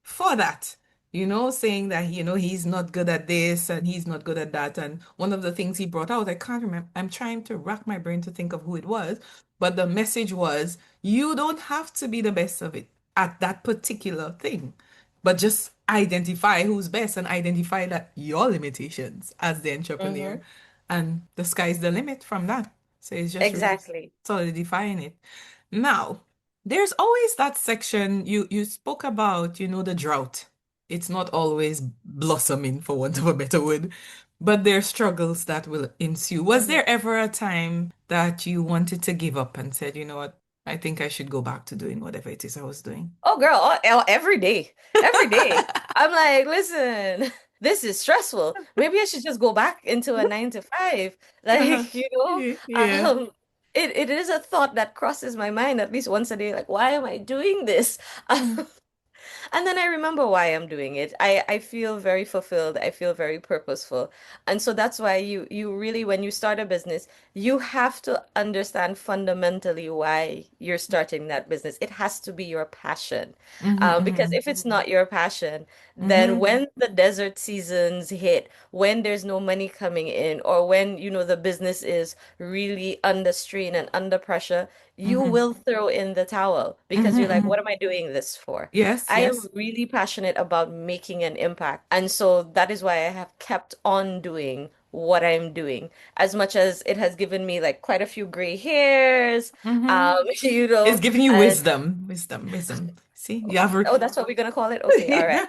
for that, saying that, he's not good at this and he's not good at that. And one of the things he brought out, I can't remember, I'm trying to rack my brain to think of who it was, but the message was, you don't have to be the best of it at that particular thing, but just identify who's best and identify that your limitations as the entrepreneur, Hmm. and the sky's the limit from that. So it's just really Exactly. solidifying it. Now, there's always that section you spoke about, the drought. It's not always blossoming, for want of a better word, but there are struggles that will ensue. Was Mhm. there ever a time that you wanted to give up and said, you know what, I think I should go back to doing whatever it is I was doing? Oh, girl, every day. Every day. I'm like, listen, this is stressful. Maybe I should just go back into a 9 to 5. Uh-huh. Like, Yeah. it is a thought that crosses my mind at least once a day. Like, why am I doing this? Mm, And then I remember why I'm doing it. I feel very fulfilled. I feel very purposeful. And so that's why you really, when you start a business, you have to understand fundamentally why you're starting that business. It has to be your passion. Because mhm, if it's not your passion, then mhm, when the desert seasons hit, when there's no money coming in, or when, the business is really under strain and under pressure, you mhm, will throw in the towel because mhm, you're like, what mhm. am I doing this for? Yes, I am Yes. really passionate about making an impact. And so that is why I have kept on doing what I'm doing. As much as it has given me like quite a few gray hairs, Mm-hmm. you It's know, giving you and wisdom, wisdom, wisdom. See, you have oh, that's what we're gonna call it? Okay, all right.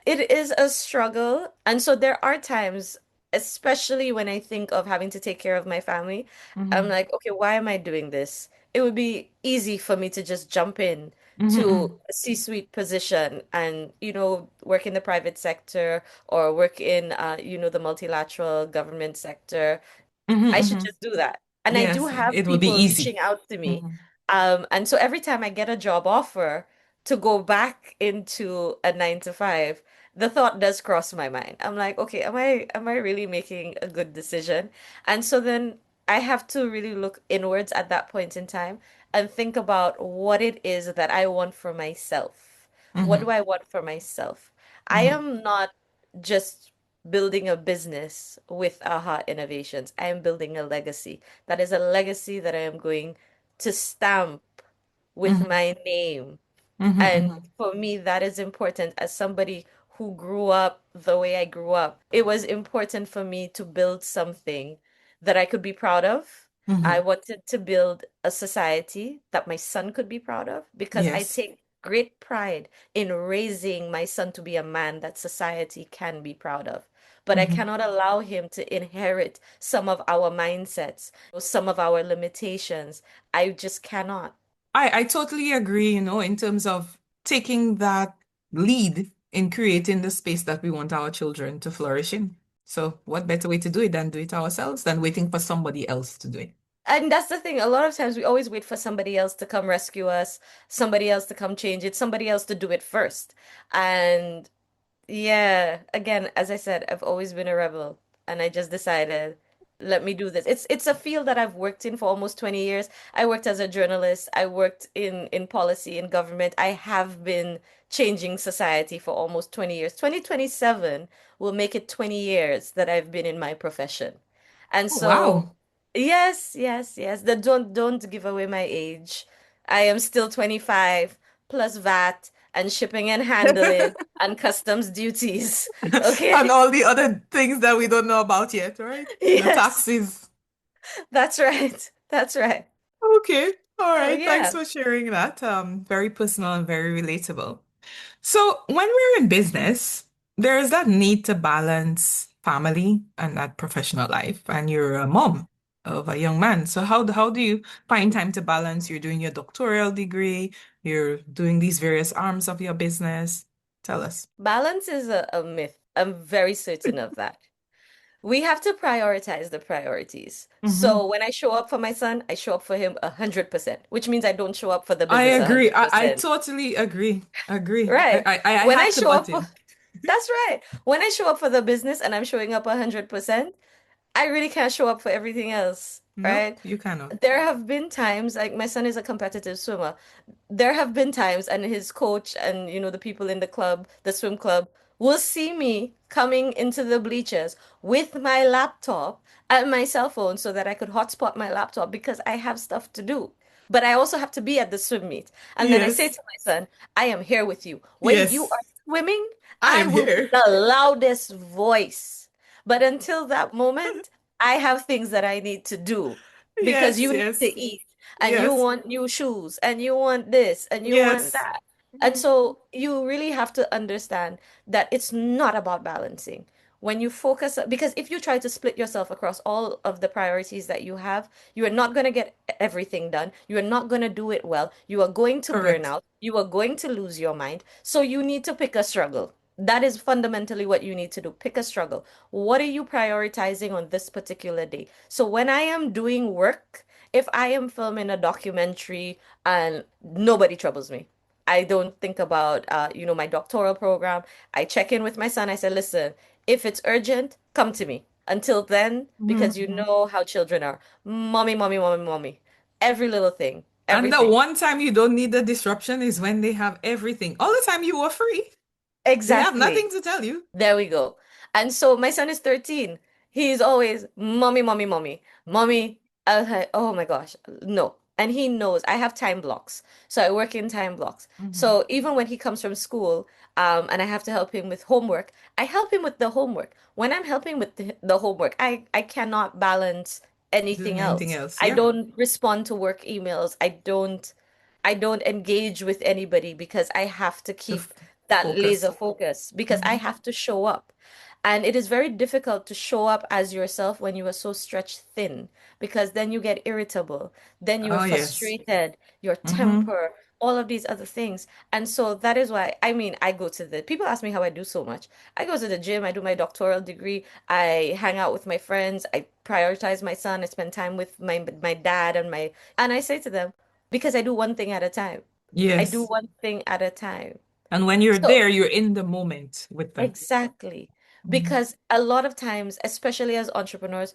It is a struggle. And so there are times, especially when I think of having to take care of my family, I'm Mm-hmm. like, okay, why am I doing this? It would be easy for me to just jump in Mm-hmm. to a C-suite position and, work in the private sector or work in, the multilateral government sector. Mm-hmm. I should Mm-hmm. just do that. And I do Yes, have it will be people easy. reaching out to me. Mm-hmm. And so every time I get a job offer to go back into a 9 to 5, the thought does cross my mind. I'm like, okay, am I really making a good decision? And so then I have to really look inwards at that point in time and think about what it is that I want for myself. What Mm-hmm. do I want for myself? I Mm-hmm. am not just building a business with Aha Innovations. I am building a legacy. That is a legacy that I am going to stamp with Mm-hmm. my name. Mm-hmm. And Mm-hmm. for me, that is important as somebody who grew up the way I grew up. It was important for me to build something that I could be proud of. I Mm-hmm. wanted to build a society that my son could be proud of because I Yes. take great pride in raising my son to be a man that society can be proud of. But I Mm-hmm. cannot allow him to inherit some of our mindsets, some of our limitations. I just cannot. I totally agree, in terms of taking that lead in creating the space that we want our children to flourish in. So, what better way to do it than do it ourselves than waiting for somebody else to do it? And that's the thing. A lot of times we always wait for somebody else to come rescue us, somebody else to come change it, somebody else to do it first. And yeah, again, as I said, I've always been a rebel, and I just decided, let me do this. It's a field that I've worked in for almost 20 years. I worked as a journalist. I worked in policy in government. I have been changing society for almost 20 years. 2027 will make it 20 years that I've been in my profession. And Oh, so, wow. yes, yes, yes. Don't give away my age. I am still 25 plus VAT and shipping and handling and customs duties. And Okay? all the other things that we don't know about yet, right? The Yes, taxes. that's right. That's right. Okay. All So right. Thanks yeah, for sharing that. Very personal and very relatable. So, when we're in business, there is that need to balance family and that professional life. And you're a mom of a young man. So, how do you find time to balance? You're doing your doctoral degree, you're doing these various arms of your business. Tell us. balance is a myth. I'm very certain of that. We have to prioritize the priorities. Hmm. So when I show up for my son, I show up for him 100%, which means I don't show up for the I business agree. I 100%. totally agree. Agree. Right. I When I had to show butt up for, in. that's right. When I show up for the business and I'm showing up 100%, I really can't show up for everything else, Nope, right? you cannot. There have been times, like my son is a competitive swimmer. There have been times, and his coach and the people in the club, the swim club, will see me coming into the bleachers with my laptop and my cell phone so that I could hotspot my laptop because I have stuff to do. But I also have to be at the swim meet. And then I say Yes. to my son, I am here with you. When you Yes. are swimming, I I am will be here. the loudest voice. But until that moment, I have things that I need to do because Yes, you need yes. to eat and you Yes. want new shoes and you want this and you want Yes. that. And Mhm. so you really have to understand that it's not about balancing. When you focus, because if you try to split yourself across all of the priorities that you have, you are not going to get everything done. You are not going to do it well. You are going to burn Correct. out. You are going to lose your mind. So you need to pick a struggle. That is fundamentally what you need to do. Pick a struggle. What are you prioritizing on this particular day? So when I am doing work, if I am filming a documentary and nobody troubles me, I don't think about my doctoral program. I check in with my son. I say, listen, if it's urgent, come to me. Until then, because you Mhm. know how children are. Mommy, mommy, mommy, mommy. Every little thing, And the everything. one time you don't need the disruption is when they have everything. All the time you were free. They have Exactly. nothing to tell you. There we go. And so my son is 13. He's always, mommy, mommy, mommy, mommy. I was like, oh my gosh, no. And he knows I have time blocks. So I work in time blocks. Mm-hmm. So even when he comes from school, and I have to help him with homework, I help him with the homework. When I'm helping with the homework, I cannot balance anything Doing anything else. else? I Yeah. don't respond to work emails. I don't engage with anybody because I have to To keep that focus. laser focus because I Mm-hmm. have to show up. And it is very difficult to show up as yourself when you are so stretched thin because then you get irritable, then you're Oh, yes. frustrated, your Mm-hmm. temper, all of these other things. And so that is why, I mean, I go to the people ask me how I do so much. I go to the gym, I do my doctoral degree, I hang out with my friends, I prioritize my son, I spend time with my dad and I say to them, because I do one thing at a time. I do Yes. one thing at a time. And when you're So there, you're in the moment with them. exactly. Mm-hmm. Because a lot of times, especially as entrepreneurs,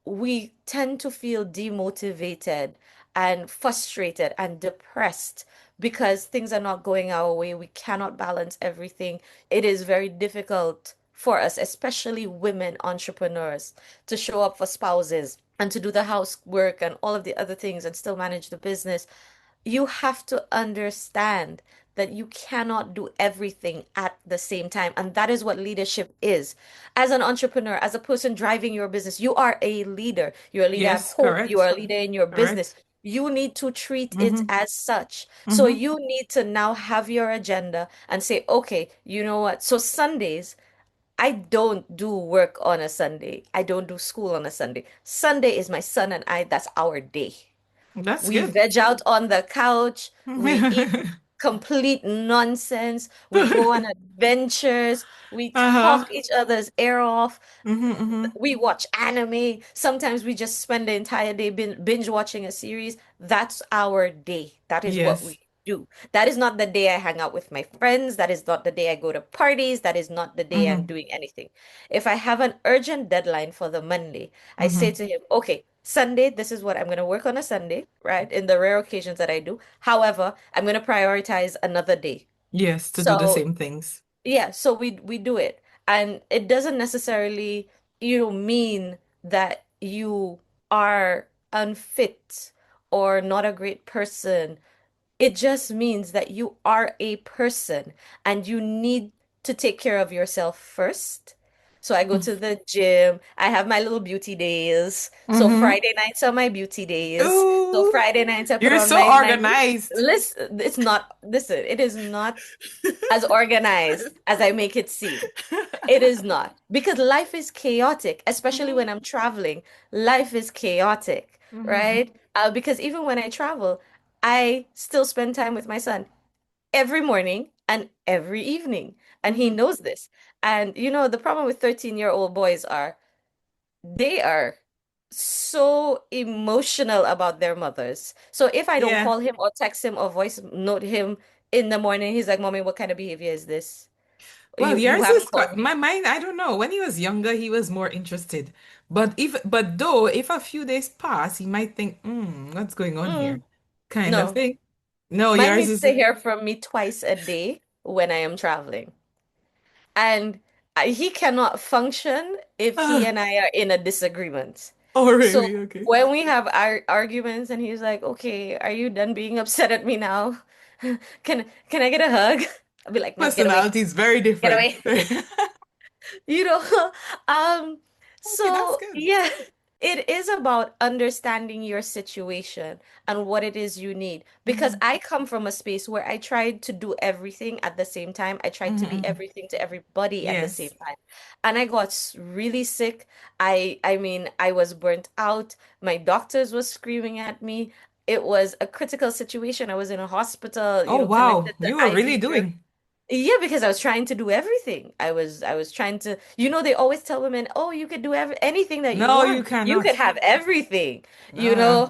we tend to feel demotivated and frustrated and depressed because things are not going our way. We cannot balance everything. It is very difficult for us, especially women entrepreneurs, to show up for spouses and to do the housework and all of the other things and still manage the business. You have to understand that you cannot do everything at the same time. And that is what leadership is. As an entrepreneur, as a person driving your business, you are a leader. You're a leader at Yes, home, you are correct. a leader in your business. Correct. You need to treat it Mm-hmm. as such. So Mm-hmm. you need to now have your agenda and say, okay, you know what? So Sundays, I don't do work on a Sunday. I don't do school on a Sunday. Sunday is my son and I, that's our day. That's We good. veg out on the couch. We eat complete nonsense. We go on adventures. We Uh-huh. talk each other's ear off. Mm-hmm, mm-hmm. We watch anime. Sometimes we just spend the entire day binge watching a series. That's our day. That is what Yes. we do. That is not the day I hang out with my friends. That is not the day I go to parties. That is not the day I'm Mm-hmm. doing anything. If I have an urgent deadline for the Monday, I say Mm-hmm. to him, okay, Sunday, this is what I'm going to work on a Sunday, right? In the rare occasions that I do. However, I'm going to prioritize another day. Yes, to do the So same things. yeah, so we do it. And it doesn't necessarily, mean that you are unfit or not a great person. It just means that you are a person and you need to take care of yourself first. So I go to the gym. I have my little beauty days. So Mm-hmm. Friday nights are my beauty days. So Ooh, Friday nights I put you're on so my organized. listen, it's not listen, it is not as organized as I make it seem. It is not because life is chaotic, especially Mm-hmm. when I'm traveling. Life is chaotic, Mm-hmm. right? Because even when I travel, I still spend time with my son every morning and every evening. And he Mm-hmm. knows this. And the problem with 13-year-old boys are they are so emotional about their mothers. So if I don't Yeah. call him or text him or voice note him in the morning, he's like, Mommy, what kind of behavior is this? Well, You yours haven't is called quite, me. my mind, I don't know. When he was younger, he was more interested. But though, if a few days pass, he might think, what's going on here? Mm, Kind of no. thing. No, Mine yours needs is, to hear from me twice a day when I am traveling. And he cannot function if he ah, and I are in a disagreement. oh, So really? Okay. when we have our arguments and he's like, "Okay, are you done being upset at me now? Can I get a hug?" I'll be like, "No, get away. Personality is very Get different. away." You know, um, Okay, that's so good. yeah, it is about understanding your situation and what it is you need. Because Hmm. I come from a space where I tried to do everything at the same time. I tried to be Hmm. everything to everybody at the same Yes. time. And I got really sick. I mean, I was burnt out. My doctors were screaming at me. It was a critical situation. I was in a hospital, Oh, wow. connected to You were really IV drip. doing. Yeah, because I was trying to do everything. I was trying to, they always tell women, "Oh, you could do anything that you No, you want. You could cannot. have everything," you Ah. know,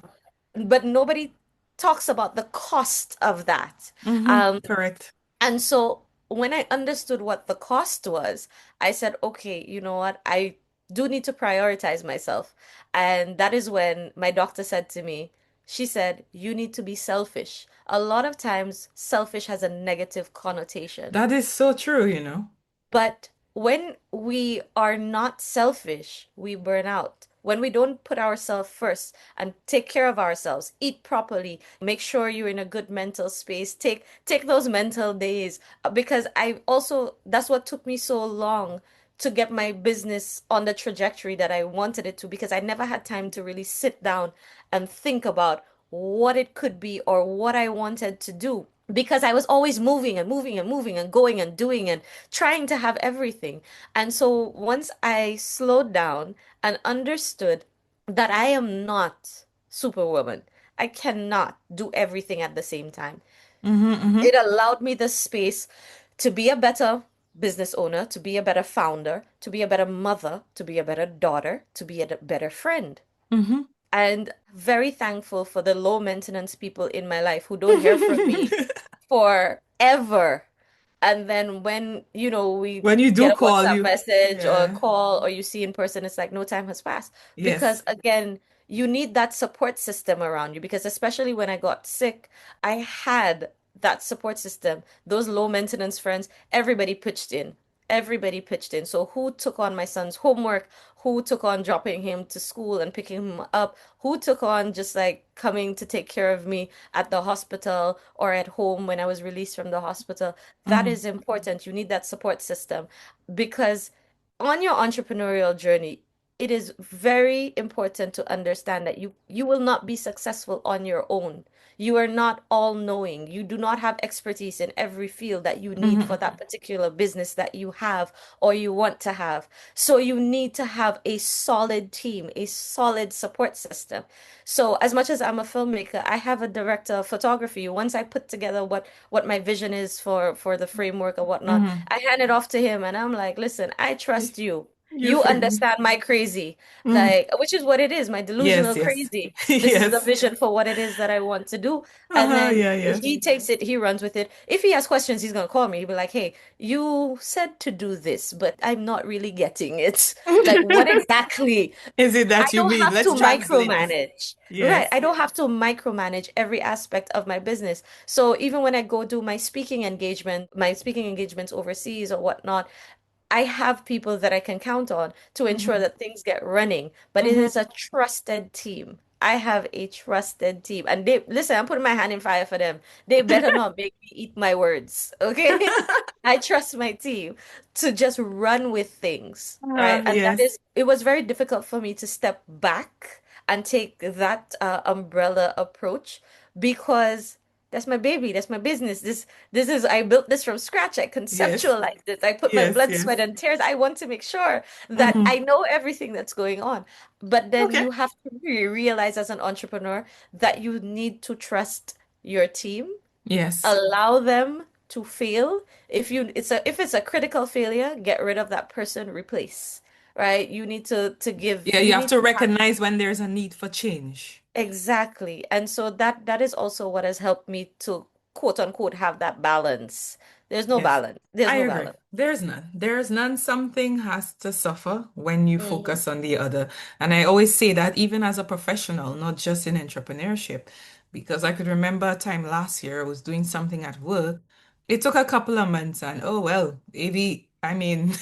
but nobody talks about the cost of that. Hmm. Um, Correct. and so when I understood what the cost was, I said, "Okay, you know what? I do need to prioritize myself." And that is when my doctor said to me, she said, "You need to be selfish." A lot of times, selfish has a negative connotation. That is so true. But when we are not selfish, we burn out. when we don't put ourselves first and take care of ourselves, eat properly, make sure you're in a good mental space, take those mental days. Because I also, that's what took me so long to get my business on the trajectory that I wanted it to, because I never had time to really sit down and think about what it could be or what I wanted to do, because I was always moving and moving and moving and going and doing and trying to have everything. And so once I slowed down and understood that I am not Superwoman, I cannot do everything at the same time. Mm-hmm, mm-hmm, It allowed me the space to be a better business owner, to be a better founder, to be a better mother, to be a better daughter, to be a better friend. mm-hmm. And very thankful for the low maintenance people in my life who don't hear from me forever. And then when, we When you get do a call WhatsApp you, message or a yeah, call or you see in person, it's like no time has passed. Because yes. again, you need that support system around you. Because especially when I got sick, I had that support system. Those low maintenance friends, everybody pitched in. Everybody pitched in. So who took on my son's homework? Who took on dropping him to school and picking him up? Who took on just like coming to take care of me at the hospital or at home when I was released from the hospital? That Mm-hmm, is important. You need that support system because on your entrepreneurial journey, it is very important to understand that you will not be successful on your own. You are not all knowing. You do not have expertise in every field that you need for mm-hmm, that particular business that you have or you want to have. So you need to have a solid team, a solid support system. So as much as I'm a filmmaker, I have a director of photography. Once I put together what my vision is for the framework or whatnot, mm-hmm. I hand it off to him and I'm like, listen, I trust you. You You friend. understand my crazy, Mm. like, which is what it is, my Yes, delusional yes. crazy. This is the Yes. vision for what it is that I want to do. And Uh-huh, then yeah, yes. he takes it, he runs with it. If he has questions, he's gonna call me. He'll be like, hey, you said to do this, but I'm not really getting it. Like, what exactly? Is it I that you don't mean? have to Let's translate. micromanage. Right. Yes. I don't have to micromanage every aspect of my business. So even when I go do my speaking engagements overseas or whatnot, I have people that I can count on to ensure Mm-hmm, that things get running, but it mm-hmm. is a trusted team. I have a trusted team. And they, listen, I'm putting my hand in fire for them. They better not make me eat my words, okay? I trust my team to just run with things, right? And that Yes. is, it was very difficult for me to step back and take that umbrella approach because that's my baby, that's my business. This is, I built this from scratch. I Yes. conceptualized it. I put my Yes, blood, sweat, yes. and tears. I want to make sure that Mm-hmm. I know everything that's going on. But then Okay. you have to really realize as an entrepreneur that you need to trust your team, Yes. allow them to fail. If it's a critical failure, get rid of that person, replace. Right? You need to give, Yeah, you you have need to to have recognize when there's a need for change. exactly. And so that is also what has helped me to quote unquote have that balance. There's no Yes, balance. There's I no agree. balance. There's none. There's none. Something has to suffer when you Hmm. focus on the other. And I always say that even as a professional, not just in entrepreneurship, because I could remember a time last year I was doing something at work. It took a couple of months and oh well, maybe I mean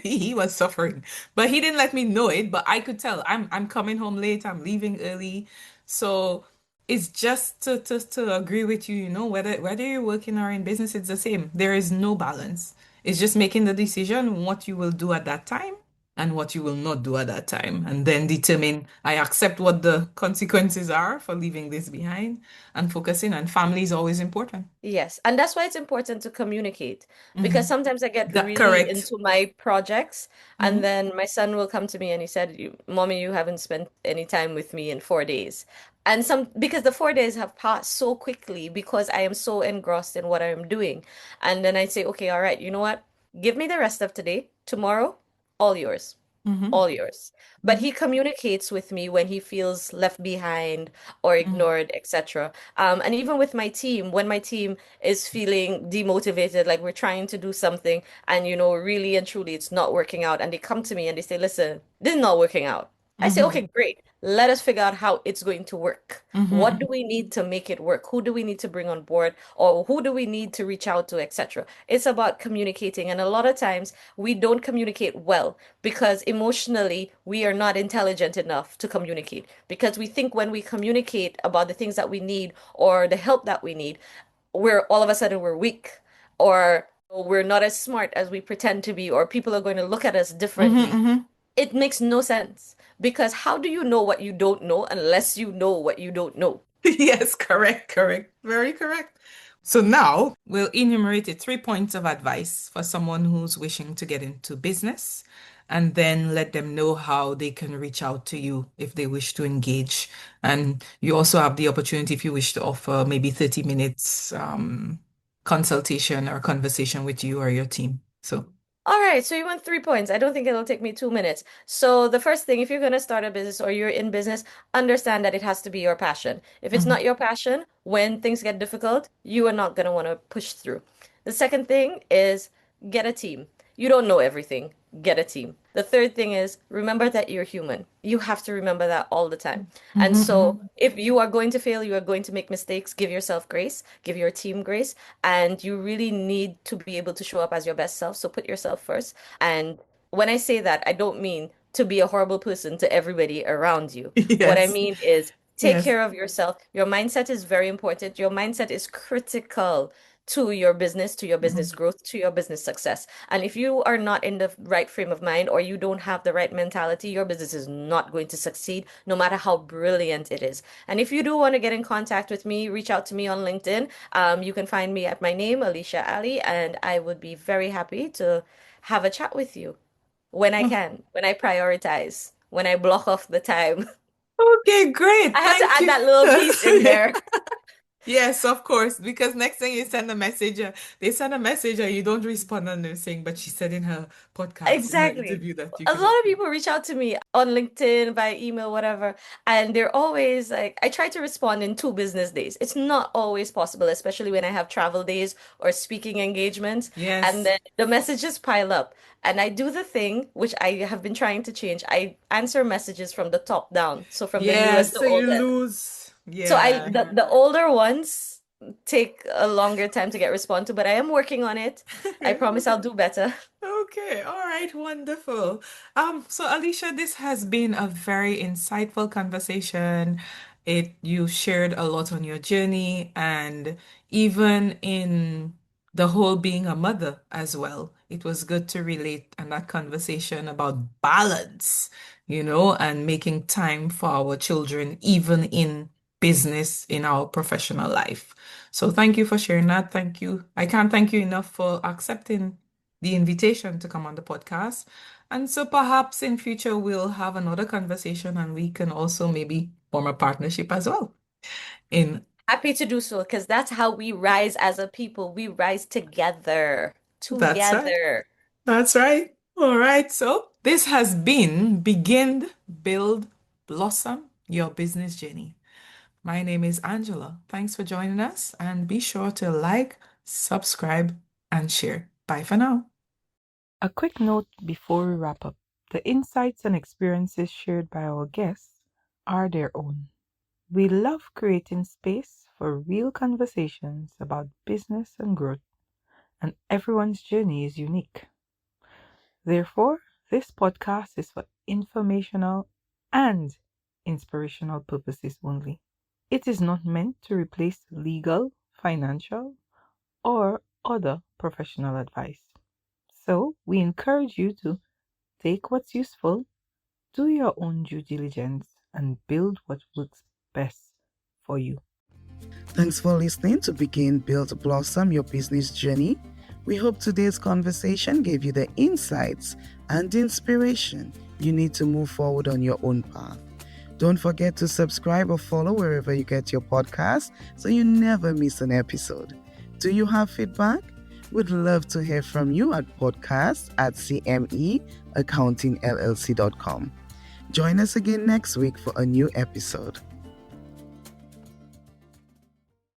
he was suffering. But he didn't let me know it, but I could tell I'm coming home late, I'm leaving early. So it's just to agree with you, whether you're working or in business, it's the same. There is no balance. It's just making the decision what you will do at that time and what you will not do at that time. And then determine, I accept what the consequences are for leaving this behind and focusing. And family is always important. Yes, and that's why it's important to communicate because Hmm. sometimes I get That really correct. into my projects and Hmm. then my son will come to me and he said, Mommy, you haven't spent any time with me in 4 days. And some because the 4 days have passed so quickly because I am so engrossed in what I'm doing. And then I say, okay, all right, you know what? Give me the rest of today. Tomorrow, all yours. Hmm. All yours. But Hmm. he communicates with me when he feels left behind or Hmm. ignored, etc. And even with my team, when my team is feeling demotivated, like we're trying to do something and, really and truly it's not working out, and they come to me and they say, listen, this is not working out. I say, Mm-hmm. okay, great. Let us figure out how it's going to work. What Mm-hmm. do we need to make it work? Who do we need to bring on board? Or who do we need to reach out to, etc. It's about communicating. And a lot of times we don't communicate well because emotionally we are not intelligent enough to communicate. Because we think when we communicate about the things that we need or the help that we need, we're all of a sudden we're weak or we're not as smart as we pretend to be, or people are going to look at us Mm-hmm. differently. Mm-hmm. It makes no sense because how do you know what you don't know unless you know what you don't know? Yes, correct, correct. Very correct. So now we'll enumerate 3 points of advice for someone who's wishing to get into business, and then let them know how they can reach out to you if they wish to engage. And you also have the opportunity, if you wish to offer maybe 30 minutes consultation or conversation with you or your team. So, All right, so you want 3 points. I don't think it'll take me 2 minutes. So the first thing, if you're going to start a business or you're in business, understand that it has to be your passion. If it's mhm. not your passion, when things get difficult, you are not going to want to push through. The second thing is get a team. You don't know everything. Get a team. The third thing is remember that you're human. You have to remember that all the time. And Mhm, so mhm. if you are going to fail, you are going to make mistakes, give yourself grace, give your team grace, and you really need to be able to show up as your best self. So put yourself first. And when I say that, I don't mean to be a horrible person to everybody around you. What I Yes, mean is take yes. care of yourself. Your mindset is very important. Your mindset is critical to your business, to your business Mhm. growth, to your business success. And if you are not in the right frame of mind or you don't have the right mentality, your business is not going to succeed, no matter how brilliant it is. And if you do want to get in contact with me, reach out to me on LinkedIn. You can find me at my name, Alisha Ally, and I would be very happy to have a chat with you when I Oh, can, when I prioritize, when I block off the time. okay, I great. had to Thank add you. that little piece in there. Yes, of course. Because next thing you send a message, they send a message and you don't respond and they're saying, but she said in her podcast, in her Exactly. interview that you A can lot of respond. people reach out to me on LinkedIn, by email, whatever, and they're always like, I try to respond in 2 business days. It's not always possible, especially when I have travel days or speaking engagements, and Yes. then the messages pile up. And I do the thing which I have been trying to change. I answer messages from the top down, so from the newest Yes. to So you oldest. lose. So Yeah. the older ones take a longer time to get respond to, but I am working on it. I promise I'll do better. Okay, all right, wonderful. So Alicia, this has been a very insightful conversation. You shared a lot on your journey and even in the whole being a mother as well. It was good to relate and that conversation about balance, and making time for our children, even in business, in our professional life. So thank you for sharing that. Thank you. I can't thank you enough for accepting the invitation to come on the podcast. And so perhaps in future we'll have another conversation and we can also maybe form a partnership as well. In Happy to do so because that's how we rise as a people. We rise together. That's right. Together. That's right. All right. So this has been Begin, Build, Blossom Your Business Journey. My name is Angela. Thanks for joining us and be sure to like, subscribe, and share. Bye for now. A quick note before we wrap up. The insights and experiences shared by our guests are their own. We love creating space for real conversations about business and growth, and everyone's journey is unique. Therefore, this podcast is for informational and inspirational purposes only. It is not meant to replace legal, financial, or other professional advice. So, we encourage you to take what's useful, do your own due diligence, and build what works best for you. Thanks for listening to Begin, Build, Blossom Your Business Journey. We hope today's conversation gave you the insights and inspiration you need to move forward on your own path. Don't forget to subscribe or follow wherever you get your podcast so you never miss an episode. Do you have feedback? We'd love to hear from you at podcast@cmeaccountingllc.com. Join us again next week for a new episode.